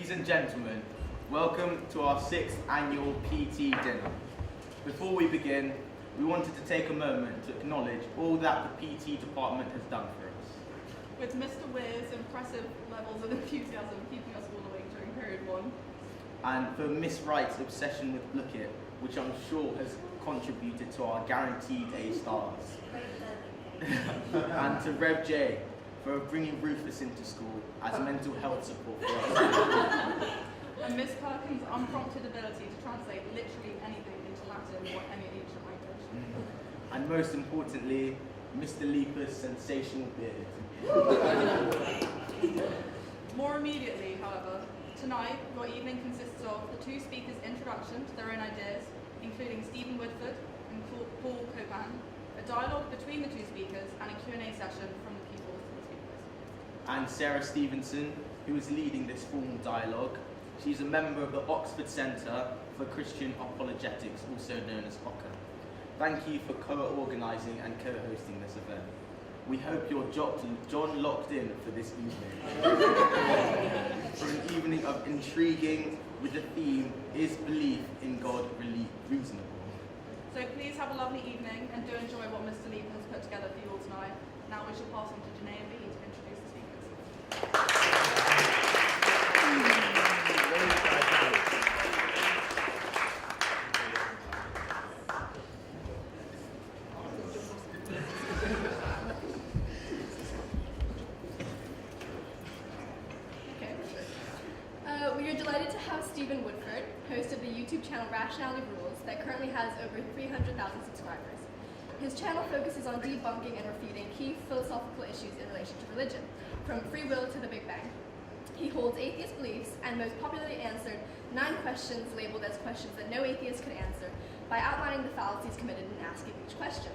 Ladies and gentlemen, welcome to our 6th annual PT dinner. Before we begin, we wanted to take a moment to acknowledge all that the PT department has done for us. With Mr. Weir's impressive levels of enthusiasm keeping us all awake during period 1. And for Miss Wright's obsession with Look It, which I'm sure has contributed to our guaranteed A stars. And to Rev J for bringing Rufus into school as mental health support for us. And Miss Perkins' unprompted ability to translate literally anything into Latin or any ancient language. And most importantly, Mr. Leaper's sensational beard. More immediately, however, tonight your evening consists of the two speakers' introduction to their own ideas, including Stephen Woodford and Paul Copan, a dialogue between the two speakers, and a Q&A session from the pupils to the speakers. And Sarah Stevenson, who is leading this formal dialogue. She's a member of the Oxford Centre for Christian Apologetics, also known as OCA. Thank you for co-organising and co-hosting this event. We hope you're John locked in for this evening. For an evening of intriguing with the theme, Is Belief in God Really Reasonable? So please have a lovely evening and do enjoy what Mr. Leaper has put together for you all tonight. Now we shall pass on to Janae and Lee to introduce the speakers. We are delighted to have Stephen Woodford, host of the YouTube channel Rationality Rules, that currently has over 300,000 subscribers. His channel focuses on debunking and refuting key philosophical issues in relation to religion, from free will to the Big Bang. He holds atheist beliefs and most popularly answered 9 questions labeled as questions that no atheist could answer by outlining the fallacies committed in asking each question.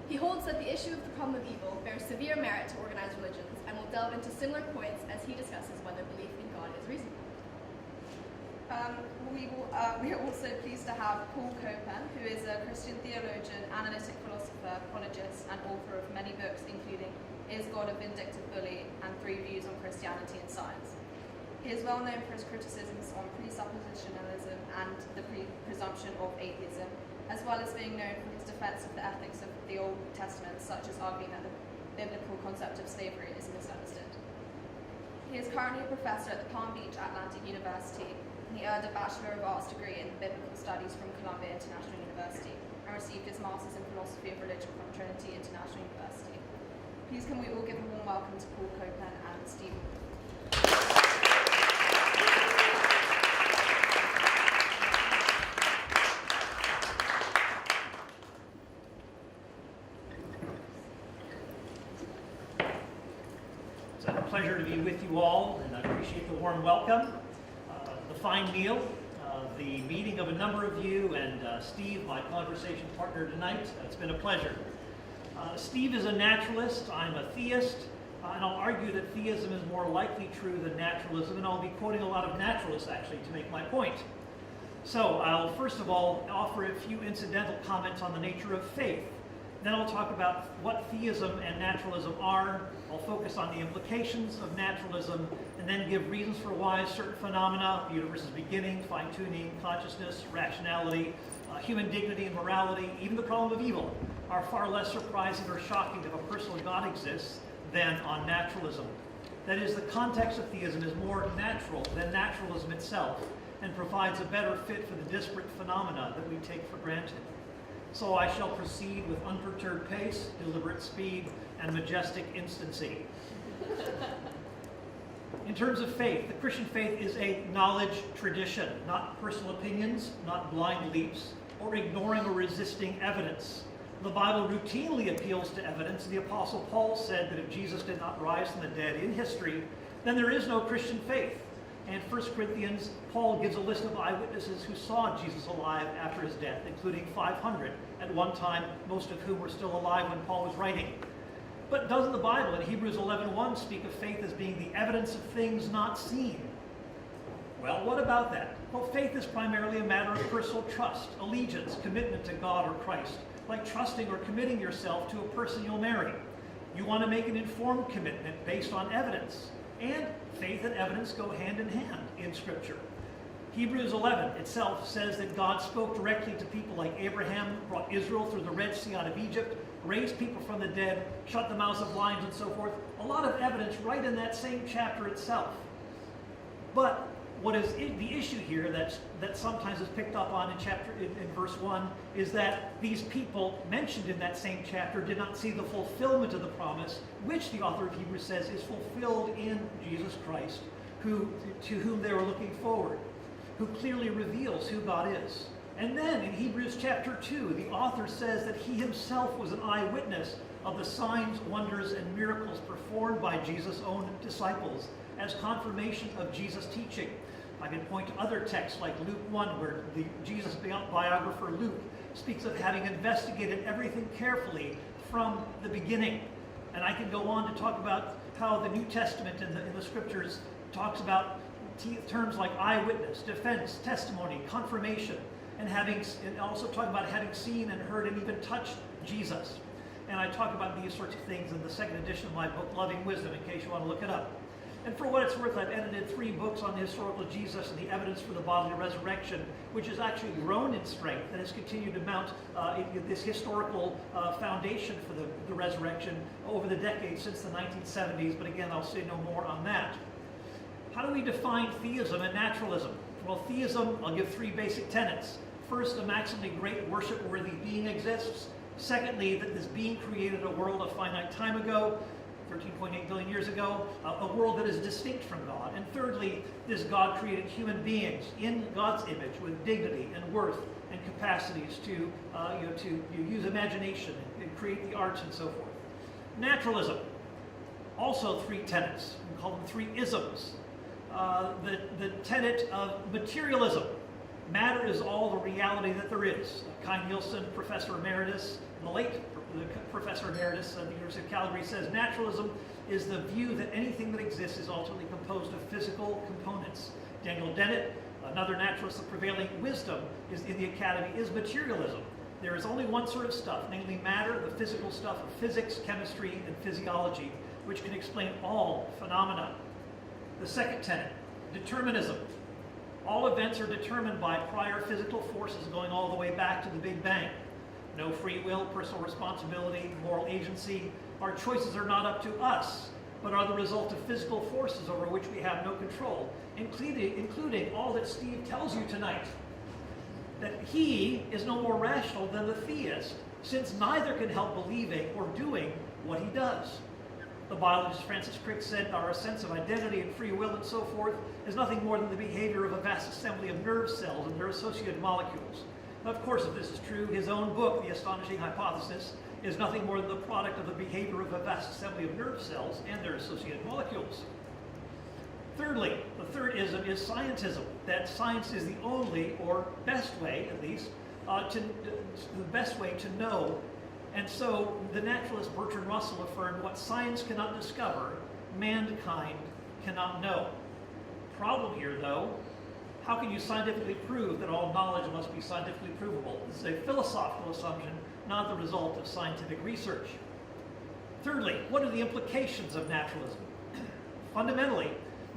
He holds that the issue of the problem of evil bears severe merit to organized religions and will delve into similar points as he discusses whether belief in God is reasonable. We are also pleased to have Paul Copan, who is a Christian theologian, analytic philosopher, apologist, and author of many books, including Is God a Vindictive Bully? And 3 Views on Christianity and Science. He is well known for his criticisms on presuppositionalism and the presumption of atheism, as well as being known for his defense of the ethics of the Old Testament, such as arguing that the biblical concept of slavery is misunderstood. He is currently a professor at the Palm Beach Atlantic University. He earned a Bachelor of Arts degree in Biblical Studies from Columbia International University and received his Master's in Philosophy of Religion from Trinity International University. Please can we all give a warm welcome to Paul Copan and Stephen. It's a pleasure to be with you all, and I appreciate the warm welcome. The fine meal, the meeting of a number of you, and Steve, my conversation partner tonight. It's been a pleasure. Steve is a naturalist, I'm a theist, and I'll argue that theism is more likely true than naturalism, and I'll be quoting a lot of naturalists actually to make my point. So I'll first of all offer a few incidental comments on the nature of faith. Then I'll talk about what theism and naturalism are. I'll focus on the implications of naturalism, and then give reasons for why certain phenomena, the universe's beginning, fine-tuning, consciousness, rationality, human dignity and morality, even the problem of evil, are far less surprising or shocking if a personal God exists than on naturalism. That is, the context of theism is more natural than naturalism itself, and provides a better fit for the disparate phenomena that we take for granted. So I shall proceed with unperturbed pace, deliberate speed, and majestic instancy. In terms of faith, the Christian faith is a knowledge tradition, not personal opinions, not blind leaps, or ignoring or resisting evidence. The Bible routinely appeals to evidence. The Apostle Paul said that if Jesus did not rise from the dead in history, then there is no Christian faith. And 1 Corinthians, Paul gives a list of eyewitnesses who saw Jesus alive after his death, including 500 at one time, most of whom were still alive when Paul was writing. But doesn't the Bible in Hebrews 11:1 speak of faith as being the evidence of things not seen? Well, what about that? Well, faith is primarily a matter of personal trust, allegiance, commitment to God or Christ, like trusting or committing yourself to a person you'll marry. You want to make an informed commitment based on evidence. And faith and evidence go hand in hand in Scripture. Hebrews 11 itself says that God spoke directly to people like Abraham, brought Israel through the Red Sea out of Egypt, raised people from the dead, shut the mouths of lions, and so forth. A lot of evidence right in that same chapter itself. But what is the issue here that sometimes is picked up on in verse 1 is that these people mentioned in that same chapter did not see the fulfillment of the promise, which the author of Hebrews says is fulfilled in Jesus Christ, to whom they were looking forward, who clearly reveals who God is. And then in Hebrews chapter 2, the author says that he himself was an eyewitness of the signs, wonders, and miracles performed by Jesus' own disciples as confirmation of Jesus' teaching. I can point to other texts like Luke 1, where the Jesus biographer Luke speaks of having investigated everything carefully from the beginning. And I can go on to talk about how the New Testament in the Scriptures talks about terms like eyewitness, defense, testimony, confirmation, and also talking about having seen and heard and even touched Jesus. And I talk about these sorts of things in the second edition of my book, Loving Wisdom, in case you want to look it up. And for what it's worth, I've edited 3 books on the historical Jesus and the evidence for the bodily resurrection, which has actually grown in strength and has continued to mount this historical foundation for the resurrection over the decades since the 1970s. But again, I'll say no more on that. How do we define theism and naturalism? Well, theism, I'll give 3 basic tenets. First, a maximally great worship-worthy being exists. Secondly, that this being created a world a finite time ago, 13.8 billion years ago, a world that is distinct from God. And thirdly, this God created human beings in God's image with dignity and worth and capacities to use imagination and create the arts and so forth. Naturalism, also 3 tenets. We call them 3 isms. The tenet of materialism. Matter is all the reality that there is. Kai Nielsen, Professor Emeritus, the late Professor Emeritus at the University of Calgary, says naturalism is the view that anything that exists is ultimately composed of physical components. Daniel Dennett, another naturalist of prevailing wisdom in the academy, is materialism. There is only one sort of stuff, namely matter, the physical stuff of physics, chemistry, and physiology, which can explain all phenomena. The second tenet, determinism. All events are determined by prior physical forces going all the way back to the Big Bang. No free will, personal responsibility, moral agency. Our choices are not up to us, but are the result of physical forces over which we have no control, including all that Steve tells you tonight. That he is no more rational than the theist, since neither can help believing or doing what he does. The biologist Francis Crick said our sense of identity and free will and so forth is nothing more than the behavior of a vast assembly of nerve cells and their associated molecules. Now, of course, if this is true, his own book, The Astonishing Hypothesis, is nothing more than the product of the behavior of a vast assembly of nerve cells and their associated molecules. Thirdly, the third ism is scientism, that science is the only, or best way at least, the best way to know. And so the naturalist Bertrand Russell affirmed what science cannot discover, mankind cannot know. Problem here, though, how can you scientifically prove that all knowledge must be scientifically provable? This is a philosophical assumption, not the result of scientific research. Thirdly, what are the implications of naturalism? Fundamentally,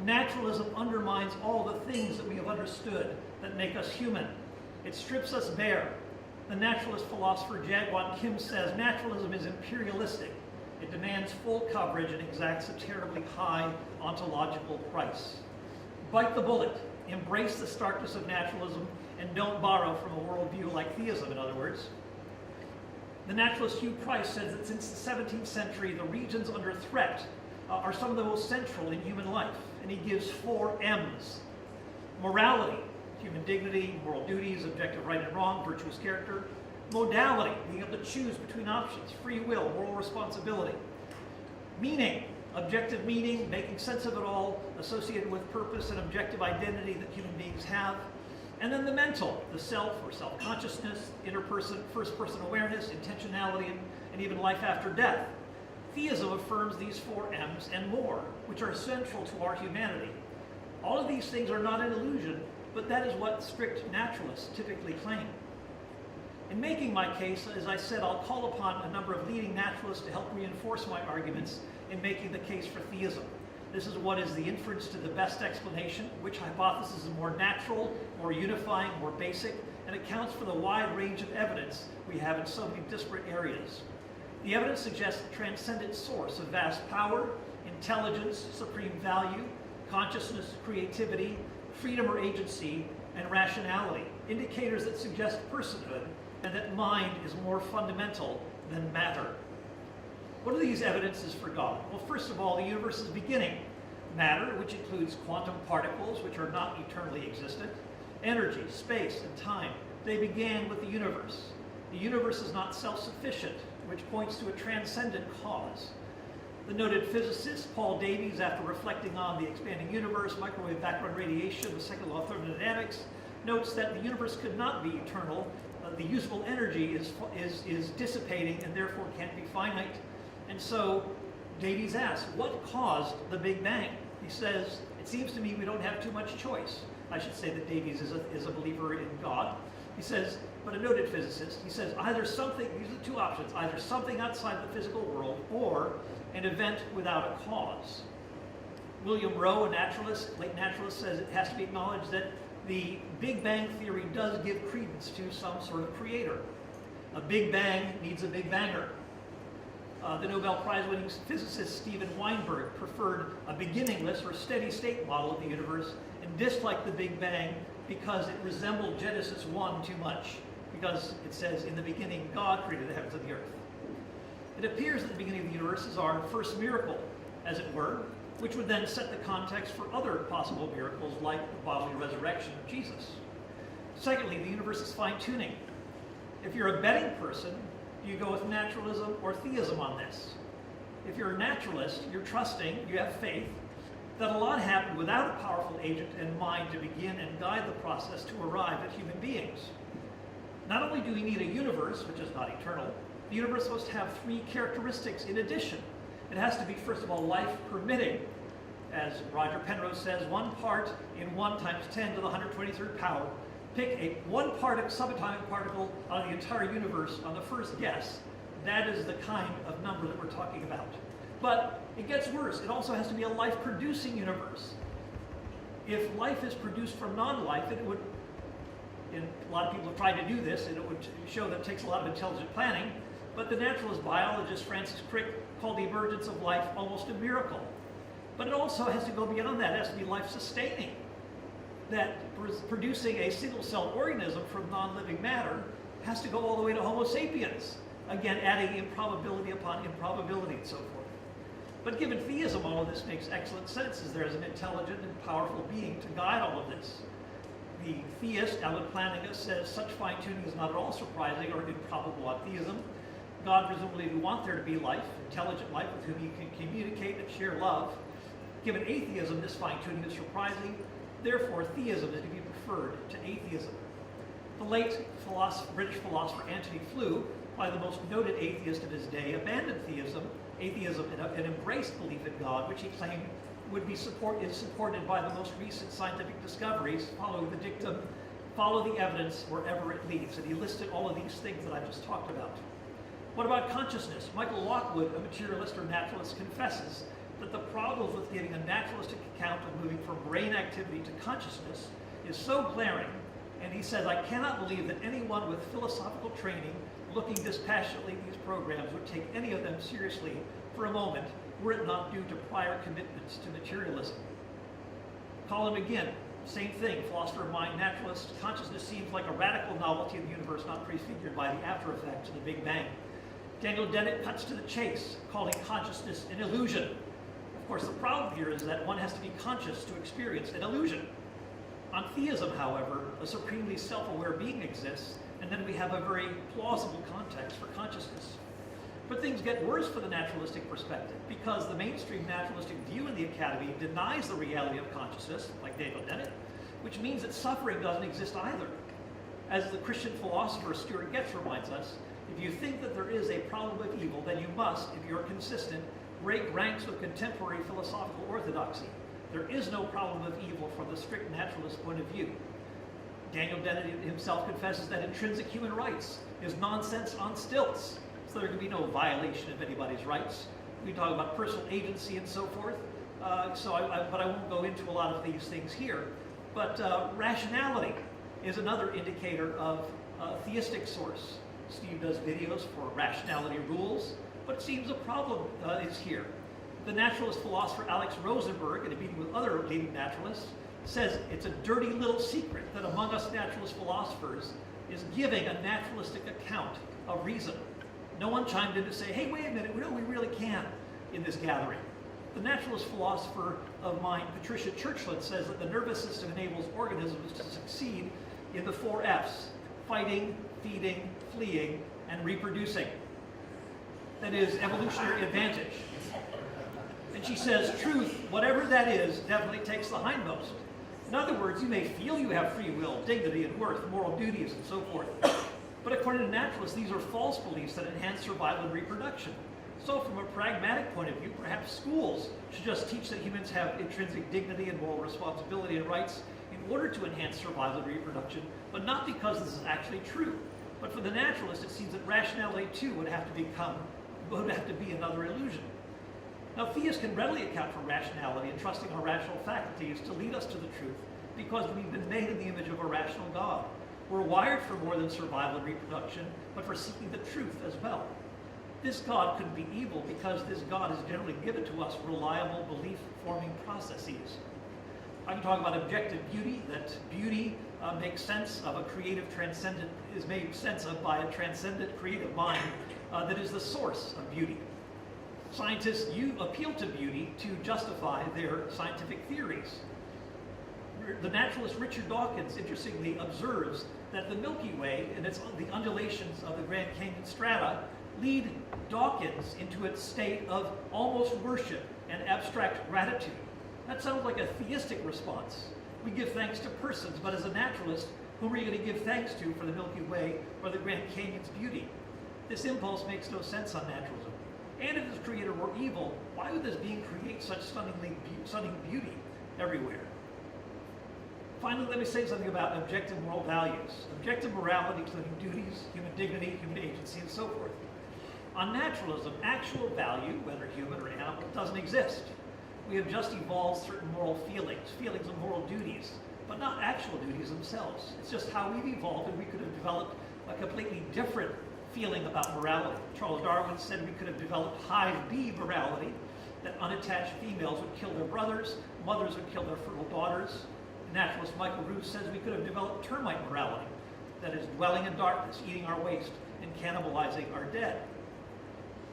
naturalism undermines all the things that we have understood that make us human. It strips us bare. The naturalist philosopher Jaegwon Kim says naturalism is imperialistic. It demands full coverage and exacts a terribly high ontological price. Bite the bullet. Embrace the starkness of naturalism and don't borrow from a worldview like theism, in other words. The naturalist Hugh Price says that since the 17th century, the regions under threat are some of the most central in human life, and he gives 4 M's. Morality, human dignity, moral duties, objective right and wrong, virtuous character. Modality, being able to choose between options, free will, moral responsibility. Meaning, objective meaning, making sense of it all, associated with purpose and objective identity that human beings have. And then the mental, the self or self-consciousness, first-person awareness, intentionality, and even life after death. Theism affirms these 4 M's and more, which are central to our humanity. All of these things are not an illusion, but that is what strict naturalists typically claim. In making my case, as I said, I'll call upon a number of leading naturalists to help reinforce my arguments in making the case for theism. This is what is the inference to the best explanation, which hypothesis is more natural, more unifying, more basic, and accounts for the wide range of evidence we have in so many disparate areas. The evidence suggests a transcendent source of vast power, intelligence, supreme value, consciousness, creativity, freedom or agency, and rationality, indicators that suggest personhood and that mind is more fundamental than matter. What are these evidences for God? Well, first of all, the universe's beginning. Matter, which includes quantum particles, which are not eternally existent, energy, space, and time. They began with the universe. The universe is not self-sufficient, which points to a transcendent cause. The noted physicist Paul Davies, after reflecting on the expanding universe, microwave background radiation, the second law of thermodynamics, notes that the universe could not be eternal. The usable energy is dissipating and therefore can't be finite. And so Davies asks, what caused the Big Bang? He says, it seems to me we don't have too much choice. I should say that Davies is a believer in God. He says, but a noted physicist, he says either something, these are the two options, either something outside the physical world or an event without a cause. William Rowe, a naturalist, late naturalist, says it has to be acknowledged that the Big Bang theory does give credence to some sort of creator. A Big Bang needs a Big Banger. The Nobel Prize-winning physicist Steven Weinberg preferred a beginningless or steady state model of the universe and disliked the Big Bang because it resembled Genesis 1 too much, because it says, in the beginning, God created the heavens and the earth. It appears that the beginning of the universe is our first miracle, as it were, which would then set the context for other possible miracles like the bodily resurrection of Jesus. Secondly, the universe is fine-tuning. If you're a betting person, you go with naturalism or theism on this. If you're a naturalist, you're trusting, you have faith, that a lot happened without a powerful agent in mind to begin and guide the process to arrive at human beings. Not only do we need a universe, which is not eternal, the universe must have three characteristics in addition. It has to be, first of all, life-permitting. As Roger Penrose says, 1 part in 1 times 10 to the 123rd power. Pick a 1 subatomic particle out of the entire universe on the first guess. That is the kind of number that we're talking about. But it gets worse. It also has to be a life-producing universe. If life is produced from non-life, it would, and a lot of people have tried to do this, and it would show that it takes a lot of intelligent planning, but the naturalist biologist Francis Crick called the emergence of life almost a miracle. But it also has to go beyond that. It has to be life-sustaining. That producing a single-celled organism from non-living matter has to go all the way to Homo sapiens. Again, adding improbability upon improbability and so forth. But given theism, all of this makes excellent sense, as there is an intelligent and powerful being to guide all of this. The theist, Alan Plantinga, says such fine-tuning is not at all surprising or improbable on theism. God presumably would want there to be life, intelligent life with whom he can communicate and share love. Given atheism, this fine-tuning is surprising. Therefore, theism is to be preferred to atheism. The late British philosopher Antony Flew, probably the most noted atheist of his day, abandoned theism, atheism, and embraced belief in God, which he claimed is supported by the most recent scientific discoveries, following the dictum, follow the evidence wherever it leads. And he listed all of these things that I just talked about. What about consciousness? Michael Lockwood, a materialist or naturalist, confesses that the problems with giving a naturalistic account of moving from brain activity to consciousness is so glaring, and he says, I cannot believe that anyone with philosophical training looking dispassionately at these programs would take any of them seriously for a moment, were it not due to prior commitments to materialism. Colin McGinn, same thing, philosopher of mind, naturalist. Consciousness seems like a radical novelty of the universe not prefigured by the after effects of the Big Bang. Daniel Dennett cuts to the chase, calling consciousness an illusion. Of course, the problem here is that one has to be conscious to experience an illusion. On theism, however, a supremely self-aware being exists, and then we have a very plausible context for consciousness. But things get worse for the naturalistic perspective, because the mainstream naturalistic view in the academy denies the reality of consciousness, like Daniel Dennett, which means that suffering doesn't exist either. As the Christian philosopher Stuart Getz reminds us, if you think that there is a problem of evil, then you must, if you're consistent, break ranks with contemporary philosophical orthodoxy. There is no problem of evil from the strict naturalist point of view. Daniel Dennett himself confesses that intrinsic human rights is nonsense on stilts, so there can be no violation of anybody's rights. We talk about personal agency and so forth. but I won't go into a lot of these things here. But rationality is another indicator of a theistic source. Steve does videos for Rationality Rules, but it seems a problem is here. The naturalist philosopher Alex Rosenberg, in a meeting with other leading naturalists, says it's a dirty little secret that among us naturalist philosophers is giving a naturalistic account of reason. No one chimed in to say, hey, wait a minute, no, we really can in this gathering. The naturalist philosopher of mine, Patricia Churchland, says that the nervous system enables organisms to succeed in the 4 F's: fighting, feeding, fleeing, and reproducing. That is evolutionary advantage. And she says truth, whatever that is, definitely takes the hindmost. In other words, you may feel you have free will, dignity and worth, moral duties, and so forth. But according to naturalists, these are false beliefs that enhance survival and reproduction. So from a pragmatic point of view, perhaps schools should just teach that humans have intrinsic dignity and moral responsibility and rights in order to enhance survival and reproduction, but not because this is actually true. But for the naturalist, it seems that rationality too would have to be another illusion. Now, theists can readily account for rationality and trusting our rational faculties to lead us to the truth because we've been made in the image of a rational God. We're wired for more than survival and reproduction, but for seeking the truth as well. This God couldn't be evil because this God has generally given to us reliable belief-forming processes. I can talk about objective beauty, that beauty makes sense of a creative transcendent, is made sense of by a transcendent creative mind that is the source of beauty. Scientists appeal to beauty to justify their scientific theories. The naturalist Richard Dawkins, interestingly, observes that the Milky Way and the undulations of the Grand Canyon strata lead Dawkins into a state of almost worship and abstract gratitude. That sounds like a theistic response. We give thanks to persons, but as a naturalist, whom are you going to give thanks to for the Milky Way or the Grand Canyon's beauty? This impulse makes no sense on naturalism. And if this creator were evil, why would this being create such stunning beauty everywhere? Finally, let me say something about objective moral values. Objective morality, including duties, human dignity, human agency, and so forth. On naturalism, actual value, whether human or animal, doesn't exist. We have just evolved certain moral feelings of moral duties, but not actual duties themselves. It's just how we've evolved, and we could have developed a completely different feeling about morality. Charles Darwin said we could have developed hive bee morality, that unattached females would kill their brothers, mothers would kill their fertile daughters. The naturalist Michael Roos says we could have developed termite morality, that is dwelling in darkness, eating our waste, and cannibalizing our dead.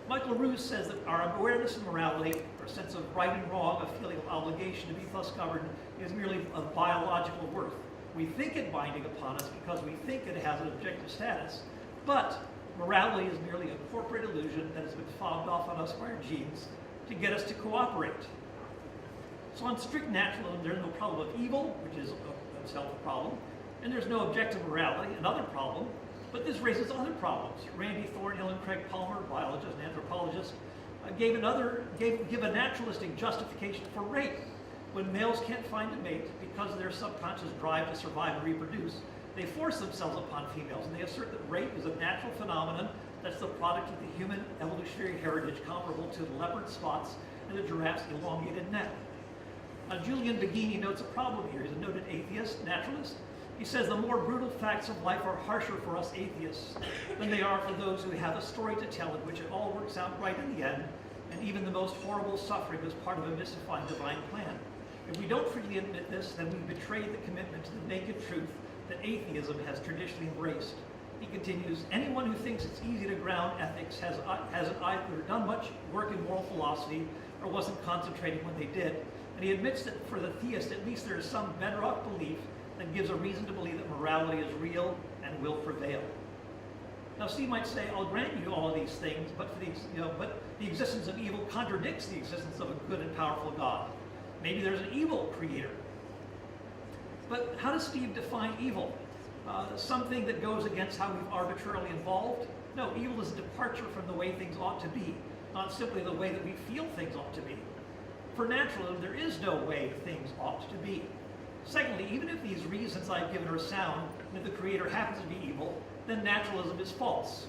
Michael Roos says that our awareness of morality, our sense of right and wrong, a feeling of obligation to be thus governed, is merely of biological worth. We think it binding upon us because we think it has an objective status, but morality is merely a corporate illusion that has been fobbed off on us by our genes to get us to cooperate. So on strict naturalism, there's no problem of evil, which is itself a problem, and there's no objective morality, another problem, but this raises other problems. Randy Thornhill and Craig Palmer, biologists and anthropologists, give a naturalistic justification for rape. When males can't find a mate because of their subconscious drive to survive and reproduce, they force themselves upon females, and they assert that rape is a natural phenomenon that's the product of the human evolutionary heritage comparable to the leopard spots and the giraffe's elongated neck. Julian Baggini notes a problem here. He's a noted atheist, naturalist. He says the more brutal facts of life are harsher for us atheists than they are for those who have a story to tell in which it all works out right in the end, and even the most horrible suffering is part of a mystifying divine plan. If we don't freely admit this, then we betray the commitment to the naked truth that atheism has traditionally embraced. He continues, anyone who thinks it's easy to ground ethics hasn't either done much work in moral philosophy or wasn't concentrating when they did. And he admits that for the theist, at least there is some bedrock belief that gives a reason to believe that morality is real and will prevail. Now, Steve might say, I'll grant you all of these things, but the existence of evil contradicts the existence of a good and powerful God. Maybe there's an evil creator. But how does Steve define evil? Something that goes against how we've arbitrarily evolved? No, evil is a departure from the way things ought to be, not simply the way that we feel things ought to be. For naturalism, there is no way things ought to be. Secondly, even if these reasons I've given are sound, and if the creator happens to be evil, then naturalism is false.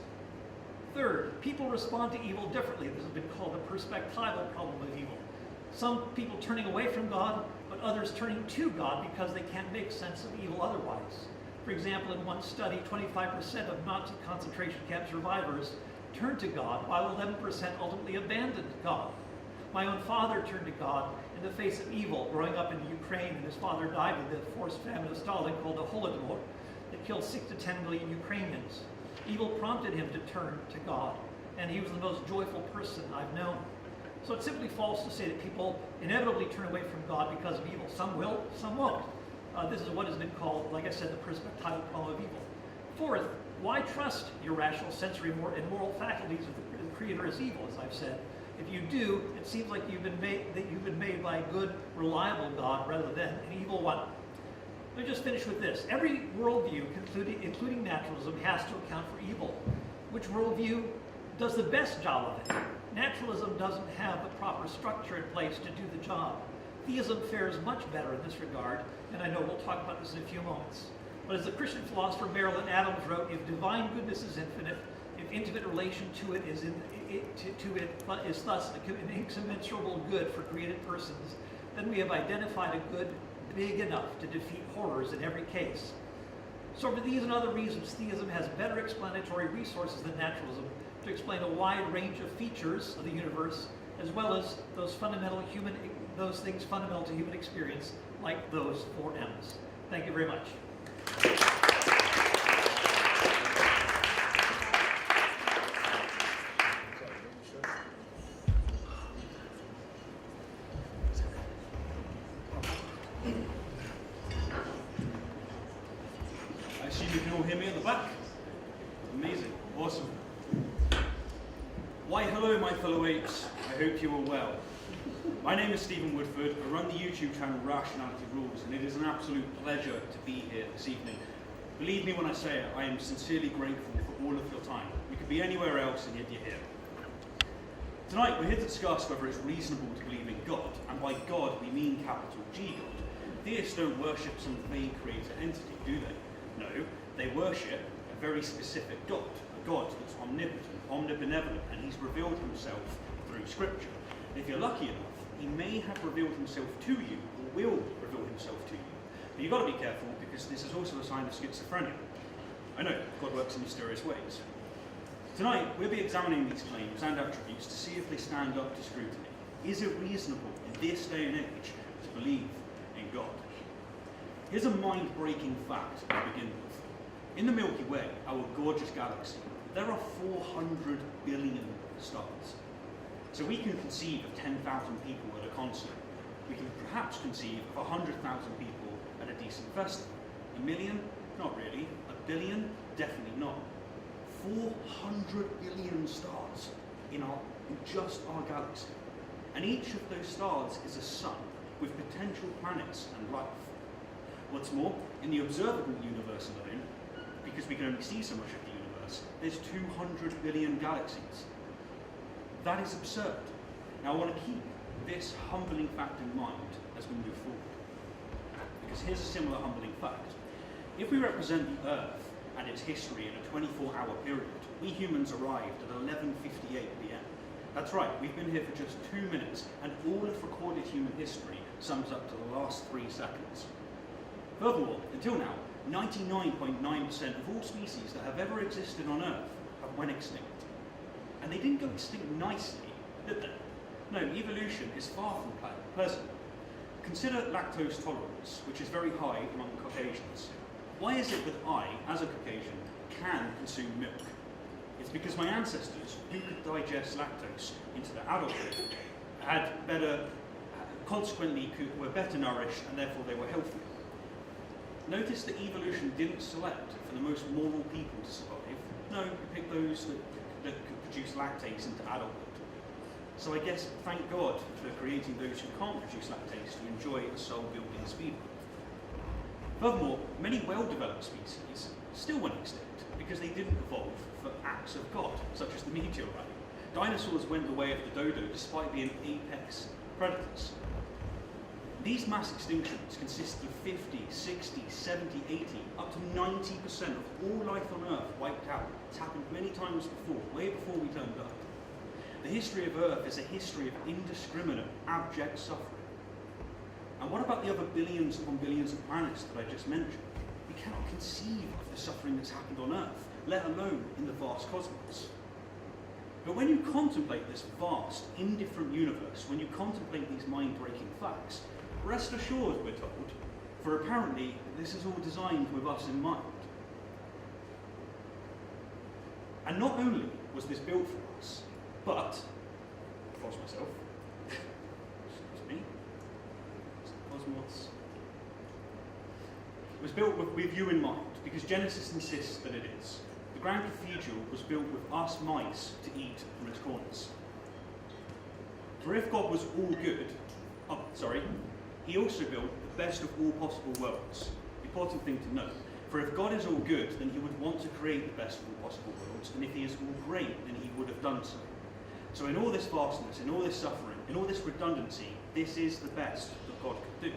Third, people respond to evil differently. This has been called the perspectival problem of evil. Some people turning away from God, but others turning to God because they can't make sense of evil otherwise. For example, in one study, 25% of Nazi concentration camp survivors turned to God, while 11% ultimately abandoned God. My own father turned to God in the face of evil growing up in Ukraine, and his father died in the forced famine of Stalin called the Holodomor that killed 6 to 10 million Ukrainians. Evil prompted him to turn to God, and he was the most joyful person I've known. So it's simply false to say that people inevitably turn away from God because of evil. Some will, some won't. This is what has been called, like I said, the perspectival problem of evil. Fourth, why trust your rational, sensory, and moral faculties if the Creator is evil, as I've said? If you do, it seems like you've been made by a good, reliable God rather than an evil one. Let me just finish with this. Every worldview, including naturalism, has to account for evil. Which worldview does the best job of it? Naturalism doesn't have the proper structure in place to do the job. Theism fares much better in this regard, and I know we'll talk about this in a few moments. But as the Christian philosopher Marilyn Adams wrote, if divine goodness is infinite, if intimate relation to it is thus an incommensurable good for created persons, then we have identified a good big enough to defeat horrors in every case. So for these and other reasons, theism has better explanatory resources than naturalism to explain a wide range of features of the universe, as well as those things fundamental to human experience, like those 4 M's. Thank you very much. I assume you can all hear me at the back. Amazing. Awesome. Why, hello, my fellow apes. I hope you are well. My name is Stephen Woodford. I run the YouTube channel Rationality Rules, and it is an absolute pleasure to be here this evening. Believe me when I say it, I am sincerely grateful for all of your time. We could be anywhere else, and yet you're here. Tonight, we're here to discuss whether it's reasonable to believe in God, and by God, we mean capital G God. Theists don't worship some vague creator entity, do they? No, they worship a very specific God, a God that's omnipotent, omnibenevolent, and he's revealed himself through Scripture. And if you're lucky enough, he may have revealed himself to you, or will reveal himself to you. But you've got to be careful, because this is also a sign of schizophrenia. I know, God works in mysterious ways. Tonight, we'll be examining these claims and attributes to see if they stand up to scrutiny. Is it reasonable in this day and age to believe in God? Here's a mind-breaking fact to begin with. In the Milky Way, our gorgeous galaxy, there are 400 billion stars. So we can conceive of 10,000 people at a concert. We can perhaps conceive of 100,000 people at a decent festival. 1 million? Not really. 1 billion? Definitely not. 400 billion stars in just our galaxy. And each of those stars is a sun with potential planets and life. What's more, in the observable universe alone, because we can only see so much of the universe, there's 200 billion galaxies. That is absurd. Now I want to keep this humbling fact in mind as we move forward. Because here's a similar humbling fact. If we represent the Earth and its history in a 24-hour period, we humans arrived at 11:58 p.m. That's right, we've been here for just 2 minutes, and all of recorded human history sums up to the last 3 seconds. Furthermore, until now, 99.9% of all species that have ever existed on Earth have went extinct. And they didn't go extinct nicely, did they? No, evolution is far from pleasant. Consider lactose tolerance, which is very high among Caucasians. Why is it that I, as a Caucasian, can consume milk? It's because my ancestors, who could digest lactose into their adulthood, consequently were better nourished, and therefore they were healthier. Notice that evolution didn't select for the most moral people to survive. No, it picked those that could produce lactase into adulthood. So I guess thank God for creating those who can't produce lactase to enjoy a soul-building speed. Furthermore, many well-developed species still went extinct because they didn't evolve for acts of God, such as the meteorite. Dinosaurs went the way of the dodo despite being apex predators. These mass extinctions consist of 50, 60, 70, 80, up to 90% of all life on Earth wiped out. It's happened many times before, way before we turned up. The history of Earth is a history of indiscriminate, abject suffering. And what about the other billions upon billions of planets that I just mentioned? We cannot conceive of the suffering that's happened on Earth, let alone in the vast cosmos. But when you contemplate this vast, indifferent universe, when you contemplate these mind-breaking facts, rest assured, we're told, for apparently this is all designed with us in mind. And not only was this built for us, but, I've lost myself, excuse me, cosmos, it was built with you in mind, because Genesis insists that it is. The Grand Cathedral was built with us mice to eat from its corners. For if God was all good, he also built the best of all possible worlds. Important thing to note. For if God is all good, then he would want to create the best of all possible worlds, and if he is all great, then he would have done so. So in all this vastness, in all this suffering, in all this redundancy, this is the best that God could do.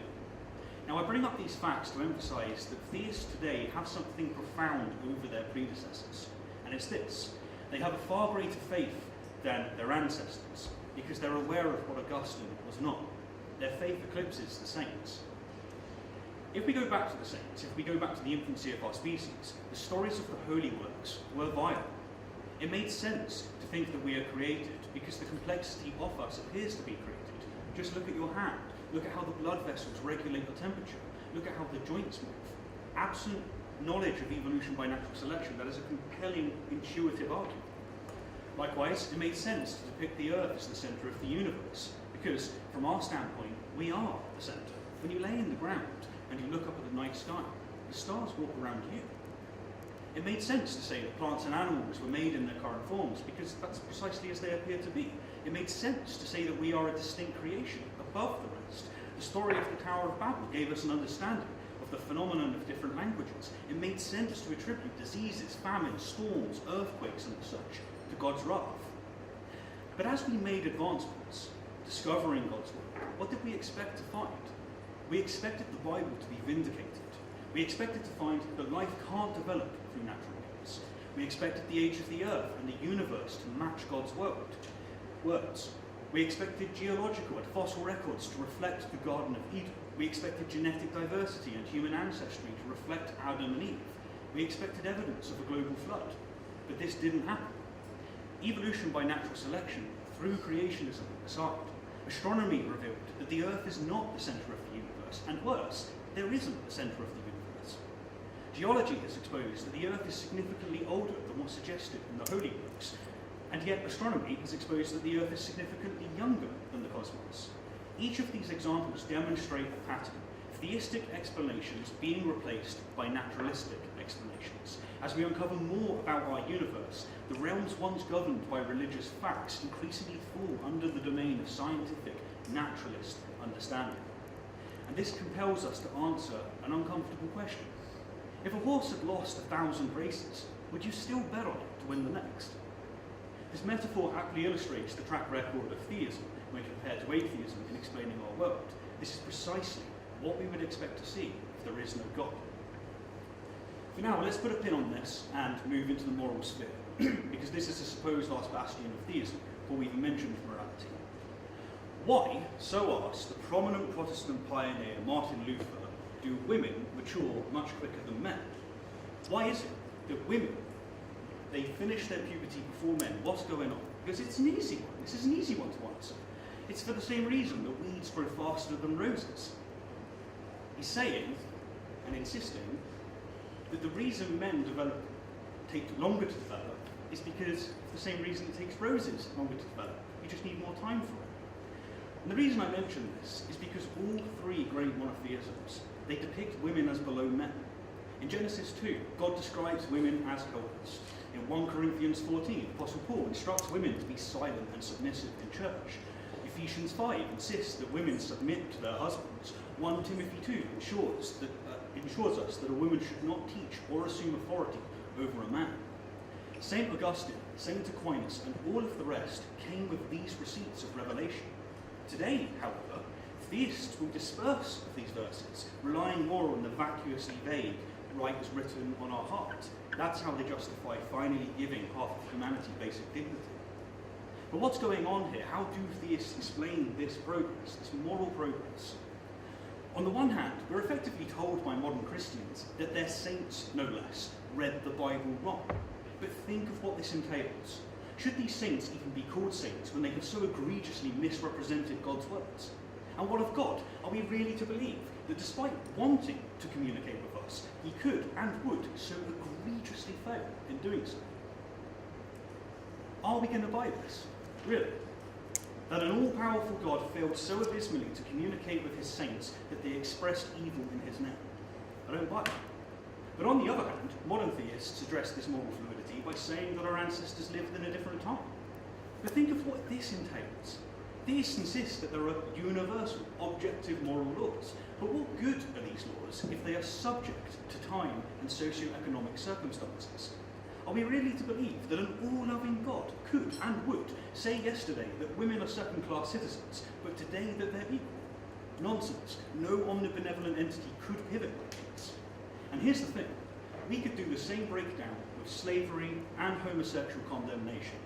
Now I bring up these facts to emphasise that theists today have something profound over their predecessors, and it's this: they have a far greater faith than their ancestors, because they're aware of what Augustine was not. Their faith eclipses the saints. If we go back to the saints, if we go back to the infancy of our species, the stories of the holy works were vital. It made sense to think that we are created because the complexity of us appears to be created. Just look at your hand. Look at how the blood vessels regulate the temperature. Look at how the joints move. Absent knowledge of evolution by natural selection, that is a compelling, intuitive argument. Likewise, it made sense to depict the Earth as the centre of the universe, because from our standpoint, we are the centre. When you lay in the ground and you look up at the night sky, the stars walk around you. It made sense to say that plants and animals were made in their current forms, because that's precisely as they appear to be. It made sense to say that we are a distinct creation, above the rest. The story of the Tower of Babel gave us an understanding of the phenomenon of different languages. It made sense to attribute diseases, famines, storms, earthquakes and such to God's wrath. But as we made advancements, discovering God's word, what did we expect to find? We expected the Bible to be vindicated. We expected to find that life can't develop through natural means. We expected the age of the earth and the universe to match God's words. We expected geological and fossil records to reflect the Garden of Eden. We expected genetic diversity and human ancestry to reflect Adam and Eve. We expected evidence of a global flood. But this didn't happen. Evolution by natural selection threw creationism aside. Astronomy revealed that the Earth is not the centre of the universe, and worse, there isn't a centre of the universe. Geology has exposed that the Earth is significantly older than what's suggested in the Holy Books, and yet astronomy has exposed that the Earth is significantly younger than the cosmos. Each of these examples demonstrate a pattern: theistic explanations being replaced by naturalistic explanations. As we uncover more about our universe, the realms once governed by religious facts increasingly fall under the domain of scientific, naturalist understanding. And this compels us to answer an uncomfortable question. If a horse had lost 1,000 races, would you still bet on it to win the next? This metaphor aptly illustrates the track record of theism when compared to atheism in explaining our world. This is precisely what we would expect to see if there is no God. For now, let's put a pin on this and move into the moral sphere, because this is a supposed last bastion of theism, before we even mentioned morality. Why, so asked the prominent Protestant pioneer Martin Luther, do women mature much quicker than men? Why is it that women, they finish their puberty before men? What's going on? Because it's an easy one. This is an easy one to answer. It's for the same reason that weeds grow faster than roses. He's saying and insisting that the reason men take longer to develop is because of the same reason it takes roses longer to develop. You just need more time for it. And the reason I mention this is because all three great monotheisms, they depict women as below men. In Genesis 2, God describes women as helpers. In 1 Corinthians 14, Apostle Paul instructs women to be silent and submissive in church. Ephesians 5 insists that women submit to their husbands. 1 Timothy 2 ensures us that a woman should not teach or assume authority over a man. St. Augustine, St. Aquinas, and all of the rest came with these receipts of revelation. Today, however, theists will disperse of these verses, relying more on the vacuously vague right is written on our heart. That's how they justify finally giving half of humanity basic dignity. But what's going on here? How do theists explain this progress, this moral progress? On the one hand, we're effectively told by modern Christians that their saints, no less, read the Bible wrong. But think of what this entails. Should these saints even be called saints when they have so egregiously misrepresented God's words? And what of God? Are we really to believe that despite wanting to communicate with us, he could and would so egregiously fail in doing so? Are we going to buy this? Really? That an all-powerful God failed so abysmally to communicate with his saints that they expressed evil in his name? I don't buy it. But on the other hand, modern theists address this moral fluidity by saying that our ancestors lived in a different time. But think of what this entails. Theists insist that there are universal, objective moral laws. But what good are these laws if they are subject to time and socio-economic circumstances? Are we really to believe that an all-loving God could and would say yesterday that women are second-class citizens, but today that they're equal? Nonsense. No omnibenevolent entity could pivot like this. And here's the thing. We could do the same breakdown with slavery and homosexual condemnation.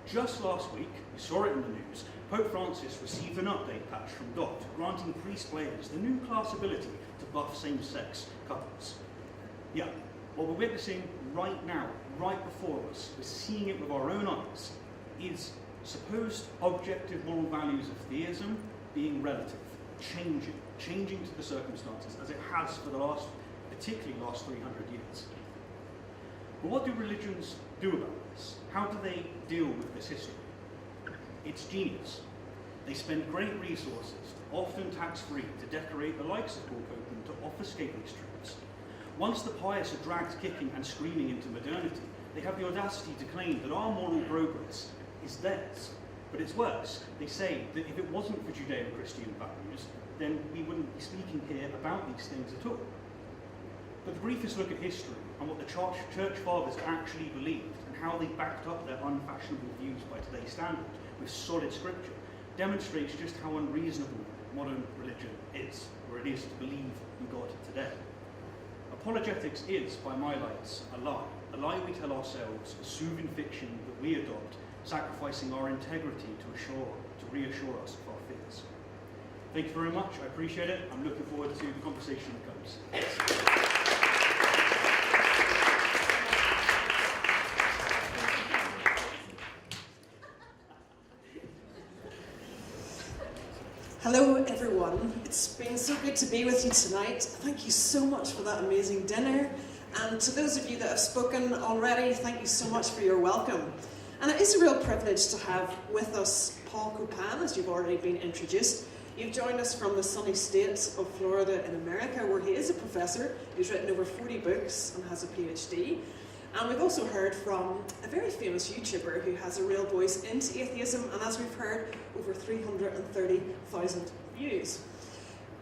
Just last week, we saw it in the news, Pope Francis received an update patch from God, granting priest players the new class ability to buff same-sex couples. Yeah, what we're witnessing right now, right before us, we're seeing it with our own eyes, is supposed objective moral values of theism being relative, changing to the circumstances, as it has for the particularly last 300 years. But what do religions do about this? How do they deal with this history? It's genius. They spend great resources, often tax-free, to decorate the likes of Paul Copan to obfuscate these truths. Once the pious are dragged kicking and screaming into modernity, they have the audacity to claim that our moral progress is theirs. But it's worse. They say that if it wasn't for Judeo-Christian values, then we wouldn't be speaking here about these things at all. But the briefest look at history and what the church fathers actually believed and how they backed up their unfashionable views by today's standard with solid scripture demonstrates just how unreasonable modern religion is, or it is to believe in God today. Apologetics is, by my lights, a lie we tell ourselves, a soothing fiction that we adopt, sacrificing our integrity to reassure us of our fears. Thank you very much, I appreciate it. I'm looking forward to the conversation that comes. Hello everyone, it's been so good to be with you tonight. Thank you so much for that amazing dinner. And to those of you that have spoken already, thank you so much for your welcome. And it is a real privilege to have with us Paul Copan, as you've already been introduced. You've joined us from the sunny state of Florida in America, where he is a professor who's written over 40 books and has a PhD. And we've also heard from a very famous YouTuber who has a real voice into atheism, and as we've heard, over 330,000 views.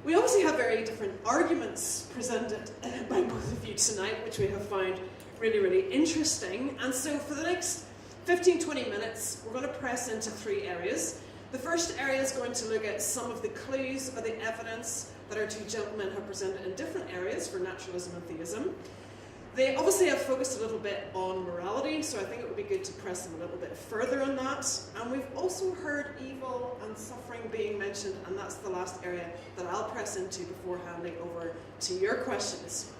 We obviously have very different arguments presented by both of you tonight, which we have found really, really interesting. And so for the next 15-20 minutes, we're going to press into three areas. The first area is going to look at some of the clues or the evidence that our two gentlemen have presented in different areas for naturalism and theism. They obviously have focused a little bit on morality, so I think it would be good to press them a little bit further on that. And we've also heard evil and suffering being mentioned, and that's the last area that I'll press into before handing over to your questions.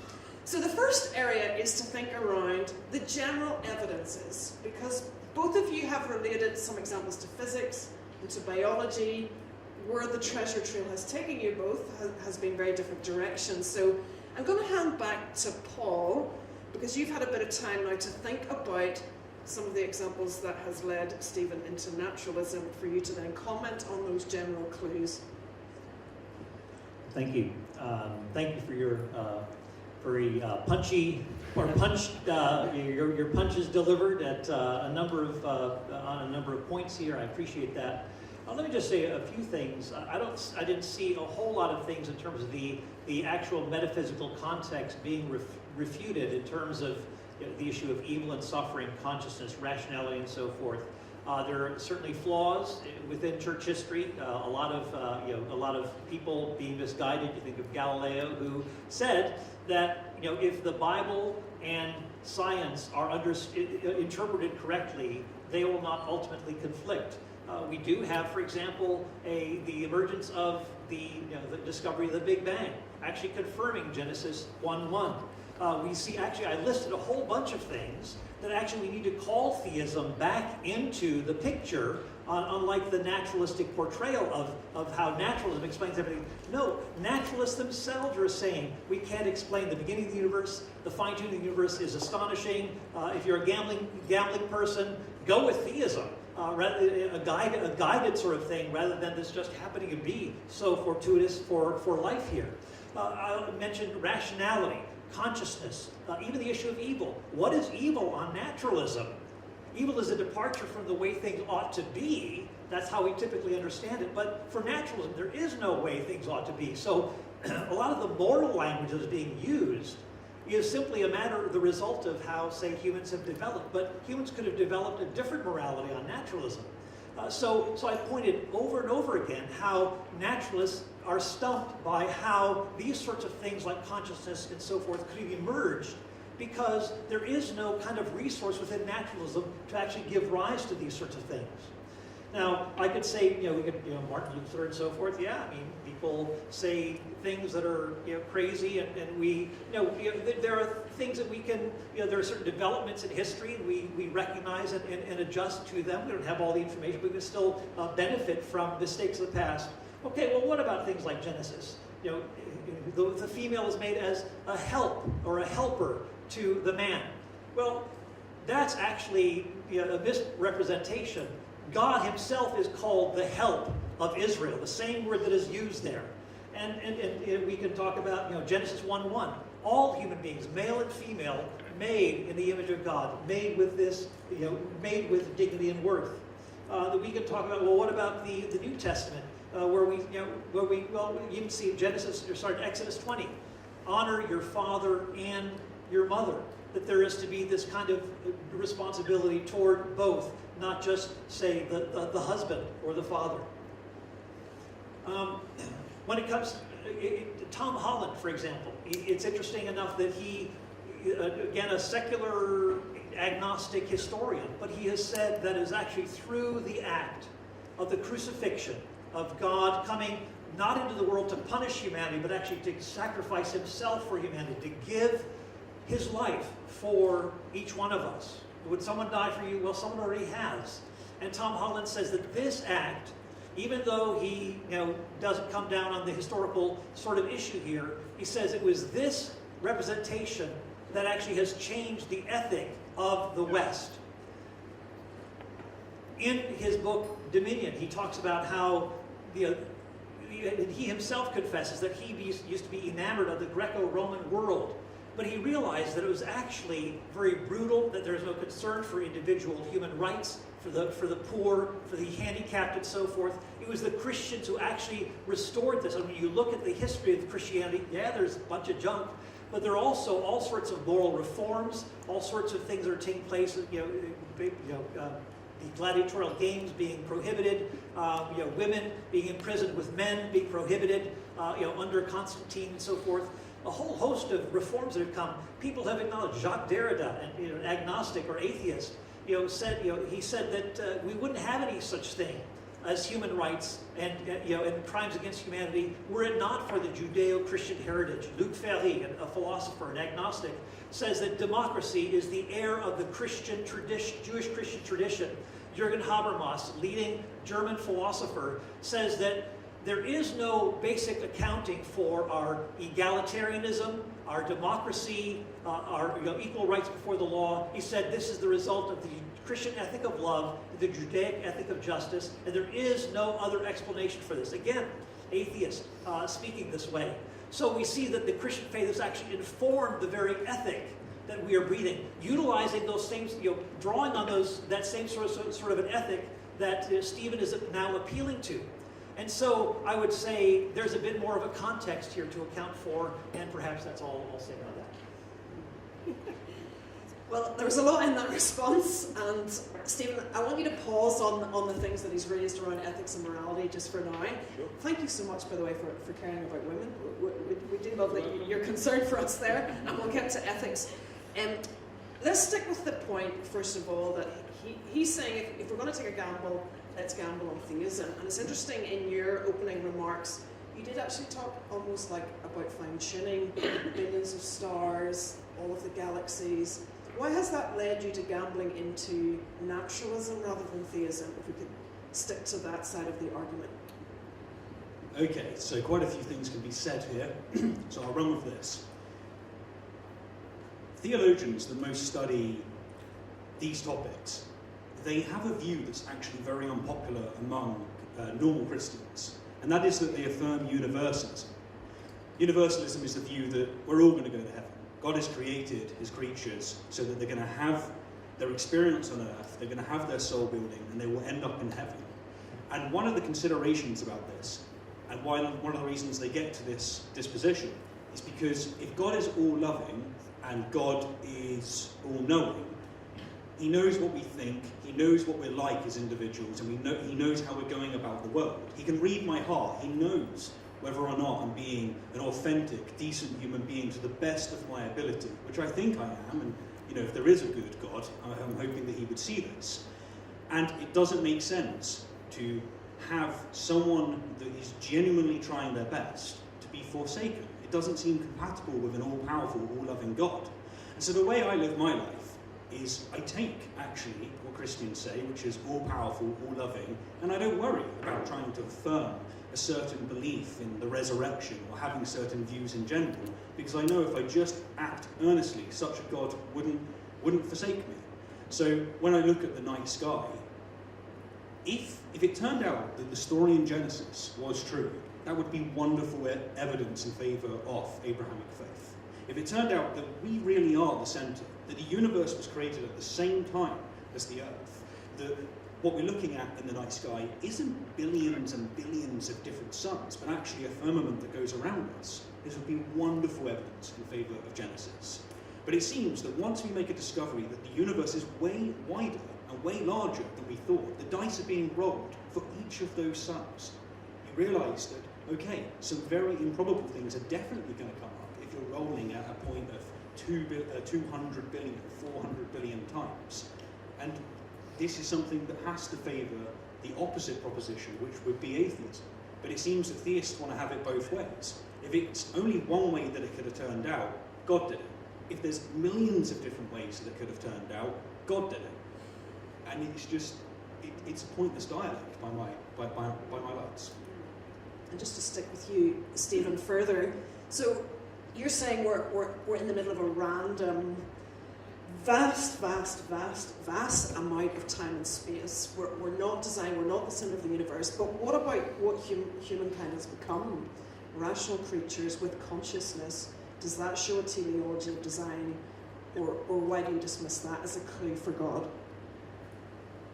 So the first area is to think around the general evidences, because both of you have related some examples to physics and to biology. Where the treasure trail has taken you both has been very different directions. So I'm going to hand back to Paul, because you've had a bit of time now to think about some of the examples that has led Stephen into naturalism, for you to then comment on those general clues. Thank you. Thank you for your very punchy, or punched, your punches delivered at a number of points here. I appreciate that. Let me just say a few things. I didn't see a whole lot of things in terms of the actual metaphysical context being refuted in terms of the issue of evil and suffering, consciousness, rationality, and so forth. There are certainly flaws within church history. A lot of people being misguided. You think of Galileo, who said that if the Bible and science are interpreted correctly, they will not ultimately conflict. We do have, for example, the emergence of the discovery of the Big Bang, actually confirming Genesis 1:1. We see, actually, I listed a whole bunch of things that actually we need to call theism back into the picture, unlike the naturalistic portrayal of how naturalism explains everything. No, naturalists themselves are saying we can't explain the beginning of the universe. The fine-tuning of the universe is astonishing. If you're a gambling person, go with theism. A guided sort of thing, rather than this just happening to be so fortuitous for life here. I mentioned rationality, consciousness, even the issue of evil. What is evil on naturalism? Evil is a departure from the way things ought to be. That's how we typically understand it. But for naturalism, there is no way things ought to be. So a lot of the moral language that is being used is simply a matter of the result of how, say, humans have developed. But humans could have developed a different morality on naturalism. So I pointed over and over again how naturalists are stumped by how these sorts of things like consciousness and so forth could have emerged, because there is no kind of resource within naturalism to actually give rise to these sorts of things. Now, I could say, Martin Luther and so forth, yeah, I mean, people say things that are, crazy, and we, there are things that we can, there are certain developments in history, and we recognize and adjust to them. We don't have all the information, but we can still benefit from mistakes of the past. Okay, well, what about things like Genesis? The female is made as a help or a helper to the man. Well, that's actually a misrepresentation. God himself is called the help of Israel, the same word that is used there. And we can talk about Genesis 1:1. All human beings, male and female, made in the image of God, made with this, made with dignity and worth. That we can talk about, well, what about the New Testament, where you can see Exodus 20, honor your father and your mother. That there is to be this kind of responsibility toward both, not just, say, the husband or the father. When it comes to Tom Holland, for example, it's interesting enough that he, again, a secular agnostic historian, but he has said that it is actually through the act of the crucifixion, of God coming not into the world to punish humanity, but actually to sacrifice himself for humanity, to give his life for each one of us. Would someone die for you? Well, someone already has. And Tom Holland says that this act, even though he doesn't come down on the historical sort of issue here, he says it was this representation that actually has changed the ethic of the West. In his book Dominion, he talks about how he himself confesses that he used to be enamored of the Greco-Roman world. But he realized that it was actually very brutal, that there was no concern for individual human rights, for the poor, for the handicapped, and so forth. It was the Christians who actually restored this. And when you look at the history of Christianity, yeah, there's a bunch of junk, but there are also all sorts of moral reforms, all sorts of things that are taking place. The gladiatorial games being prohibited, women being imprisoned with men being prohibited, under Constantine and so forth. A whole host of reforms that have come. People have acknowledged. Jacques Derrida, an agnostic or atheist, said that we wouldn't have any such thing as human rights and crimes against humanity were it not for the Judeo-Christian heritage. Luc Ferry, a philosopher, an agnostic, says that democracy is the heir of the Christian tradition, Jewish Christian tradition. Jürgen Habermas, leading German philosopher, says that there is no basic accounting for our egalitarianism, our democracy, our equal rights before the law. He said this is the result of the Christian ethic of love, the Judaic ethic of justice, and there is no other explanation for this. Again, atheist speaking this way. So we see that the Christian faith has actually informed the very ethic that we are breathing, utilizing those same, drawing on that same sort of an ethic that Stephen is now appealing to. And so I would say there's a bit more of a context here to account for, and perhaps that's all I'll say about that. Well, there was a lot in that response, and Stephen, I want you to pause on the things that he's raised around ethics and morality just for now. Sure. Thank you so much, by the way, for caring about women. We do love that you're concerned for us there, and we'll get to ethics. Let's stick with the point, first of all, that he's saying if we're going to take a gamble, let's gamble on theism. And it's interesting, in your opening remarks, you did actually talk almost like about fine-tuning, billions of stars, all of the galaxies. Why has that led you to gambling into naturalism rather than theism, if we could stick to that side of the argument? Okay, so quite a few things can be said here, so I'll run with this. Theologians that most study these topics, they have a view that's actually very unpopular among normal Christians, and that is that they affirm universalism. Universalism is the view that we're all going to go to heaven. God has created his creatures so that they're going to have their experience on earth, they're going to have their soul building, and they will end up in heaven. And one of the considerations about this, and one of the reasons they get to this disposition, is because if God is all-loving and God is all-knowing, he knows what we think, he knows what we're like as individuals, and he knows how we're going about the world. He can read my heart, he knows whether or not I'm being an authentic, decent human being to the best of my ability, which I think I am, and if there is a good God, I'm hoping that he would see this. And it doesn't make sense to have someone that is genuinely trying their best to be forsaken. It doesn't seem compatible with an all-powerful, all-loving God. And so the way I live my life is I take, actually, what Christians say, which is all-powerful, all-loving, and I don't worry about trying to affirm a certain belief in the resurrection or having certain views in general, because I know if I just act earnestly, such a God wouldn't forsake me. So when I look at the night sky, if it turned out that the story in Genesis was true, that would be wonderful evidence in favour of Abrahamic faith. If it turned out that we really are the centre, that the universe was created at the same time as the Earth, that what we're looking at in the night sky isn't billions and billions of different suns, but actually a firmament that goes around us, this would be wonderful evidence in favour of Genesis. But it seems that once we make a discovery that the universe is way wider and way larger than we thought, the dice are being rolled for each of those suns, you realise that, okay, some very improbable things are definitely going to come up if you're rolling at a point of 200 billion, 400 billion times. And this is something that has to favour the opposite proposition, which would be atheism. But it seems that theists want to have it both ways. If it's only one way that it could have turned out, God did it. If there's millions of different ways that it could have turned out, God did it. And it's just, it's a pointless dialect by my lights. And just to stick with you, Stephen, further, so you're saying we're in the middle of a random, vast amount of time and space. We're not designed, we're not the centre of the universe, but what about what humankind has become? Rational creatures with consciousness. Does that show a teleology of design, or why do you dismiss that as a clue for God?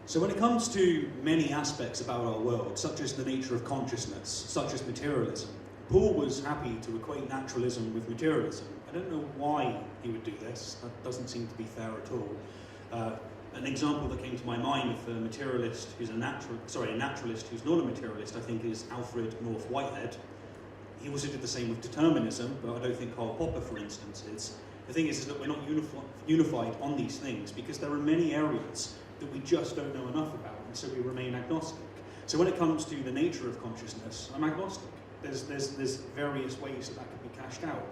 So when it comes to many aspects about our world, such as the nature of consciousness, such as materialism, Paul was happy to equate naturalism with materialism. I don't know why he would do this. That doesn't seem to be fair at all. An example that came to my mind of a materialist who's a naturalist who's not a materialist, I think, is Alfred North Whitehead. He also did the same with determinism, but I don't think Paul Copan, for instance, is. The thing is that we're not unified on these things because there are many areas that we just don't know enough about, and so we remain agnostic. So when it comes to the nature of consciousness, I'm agnostic. There's various ways that could be cashed out.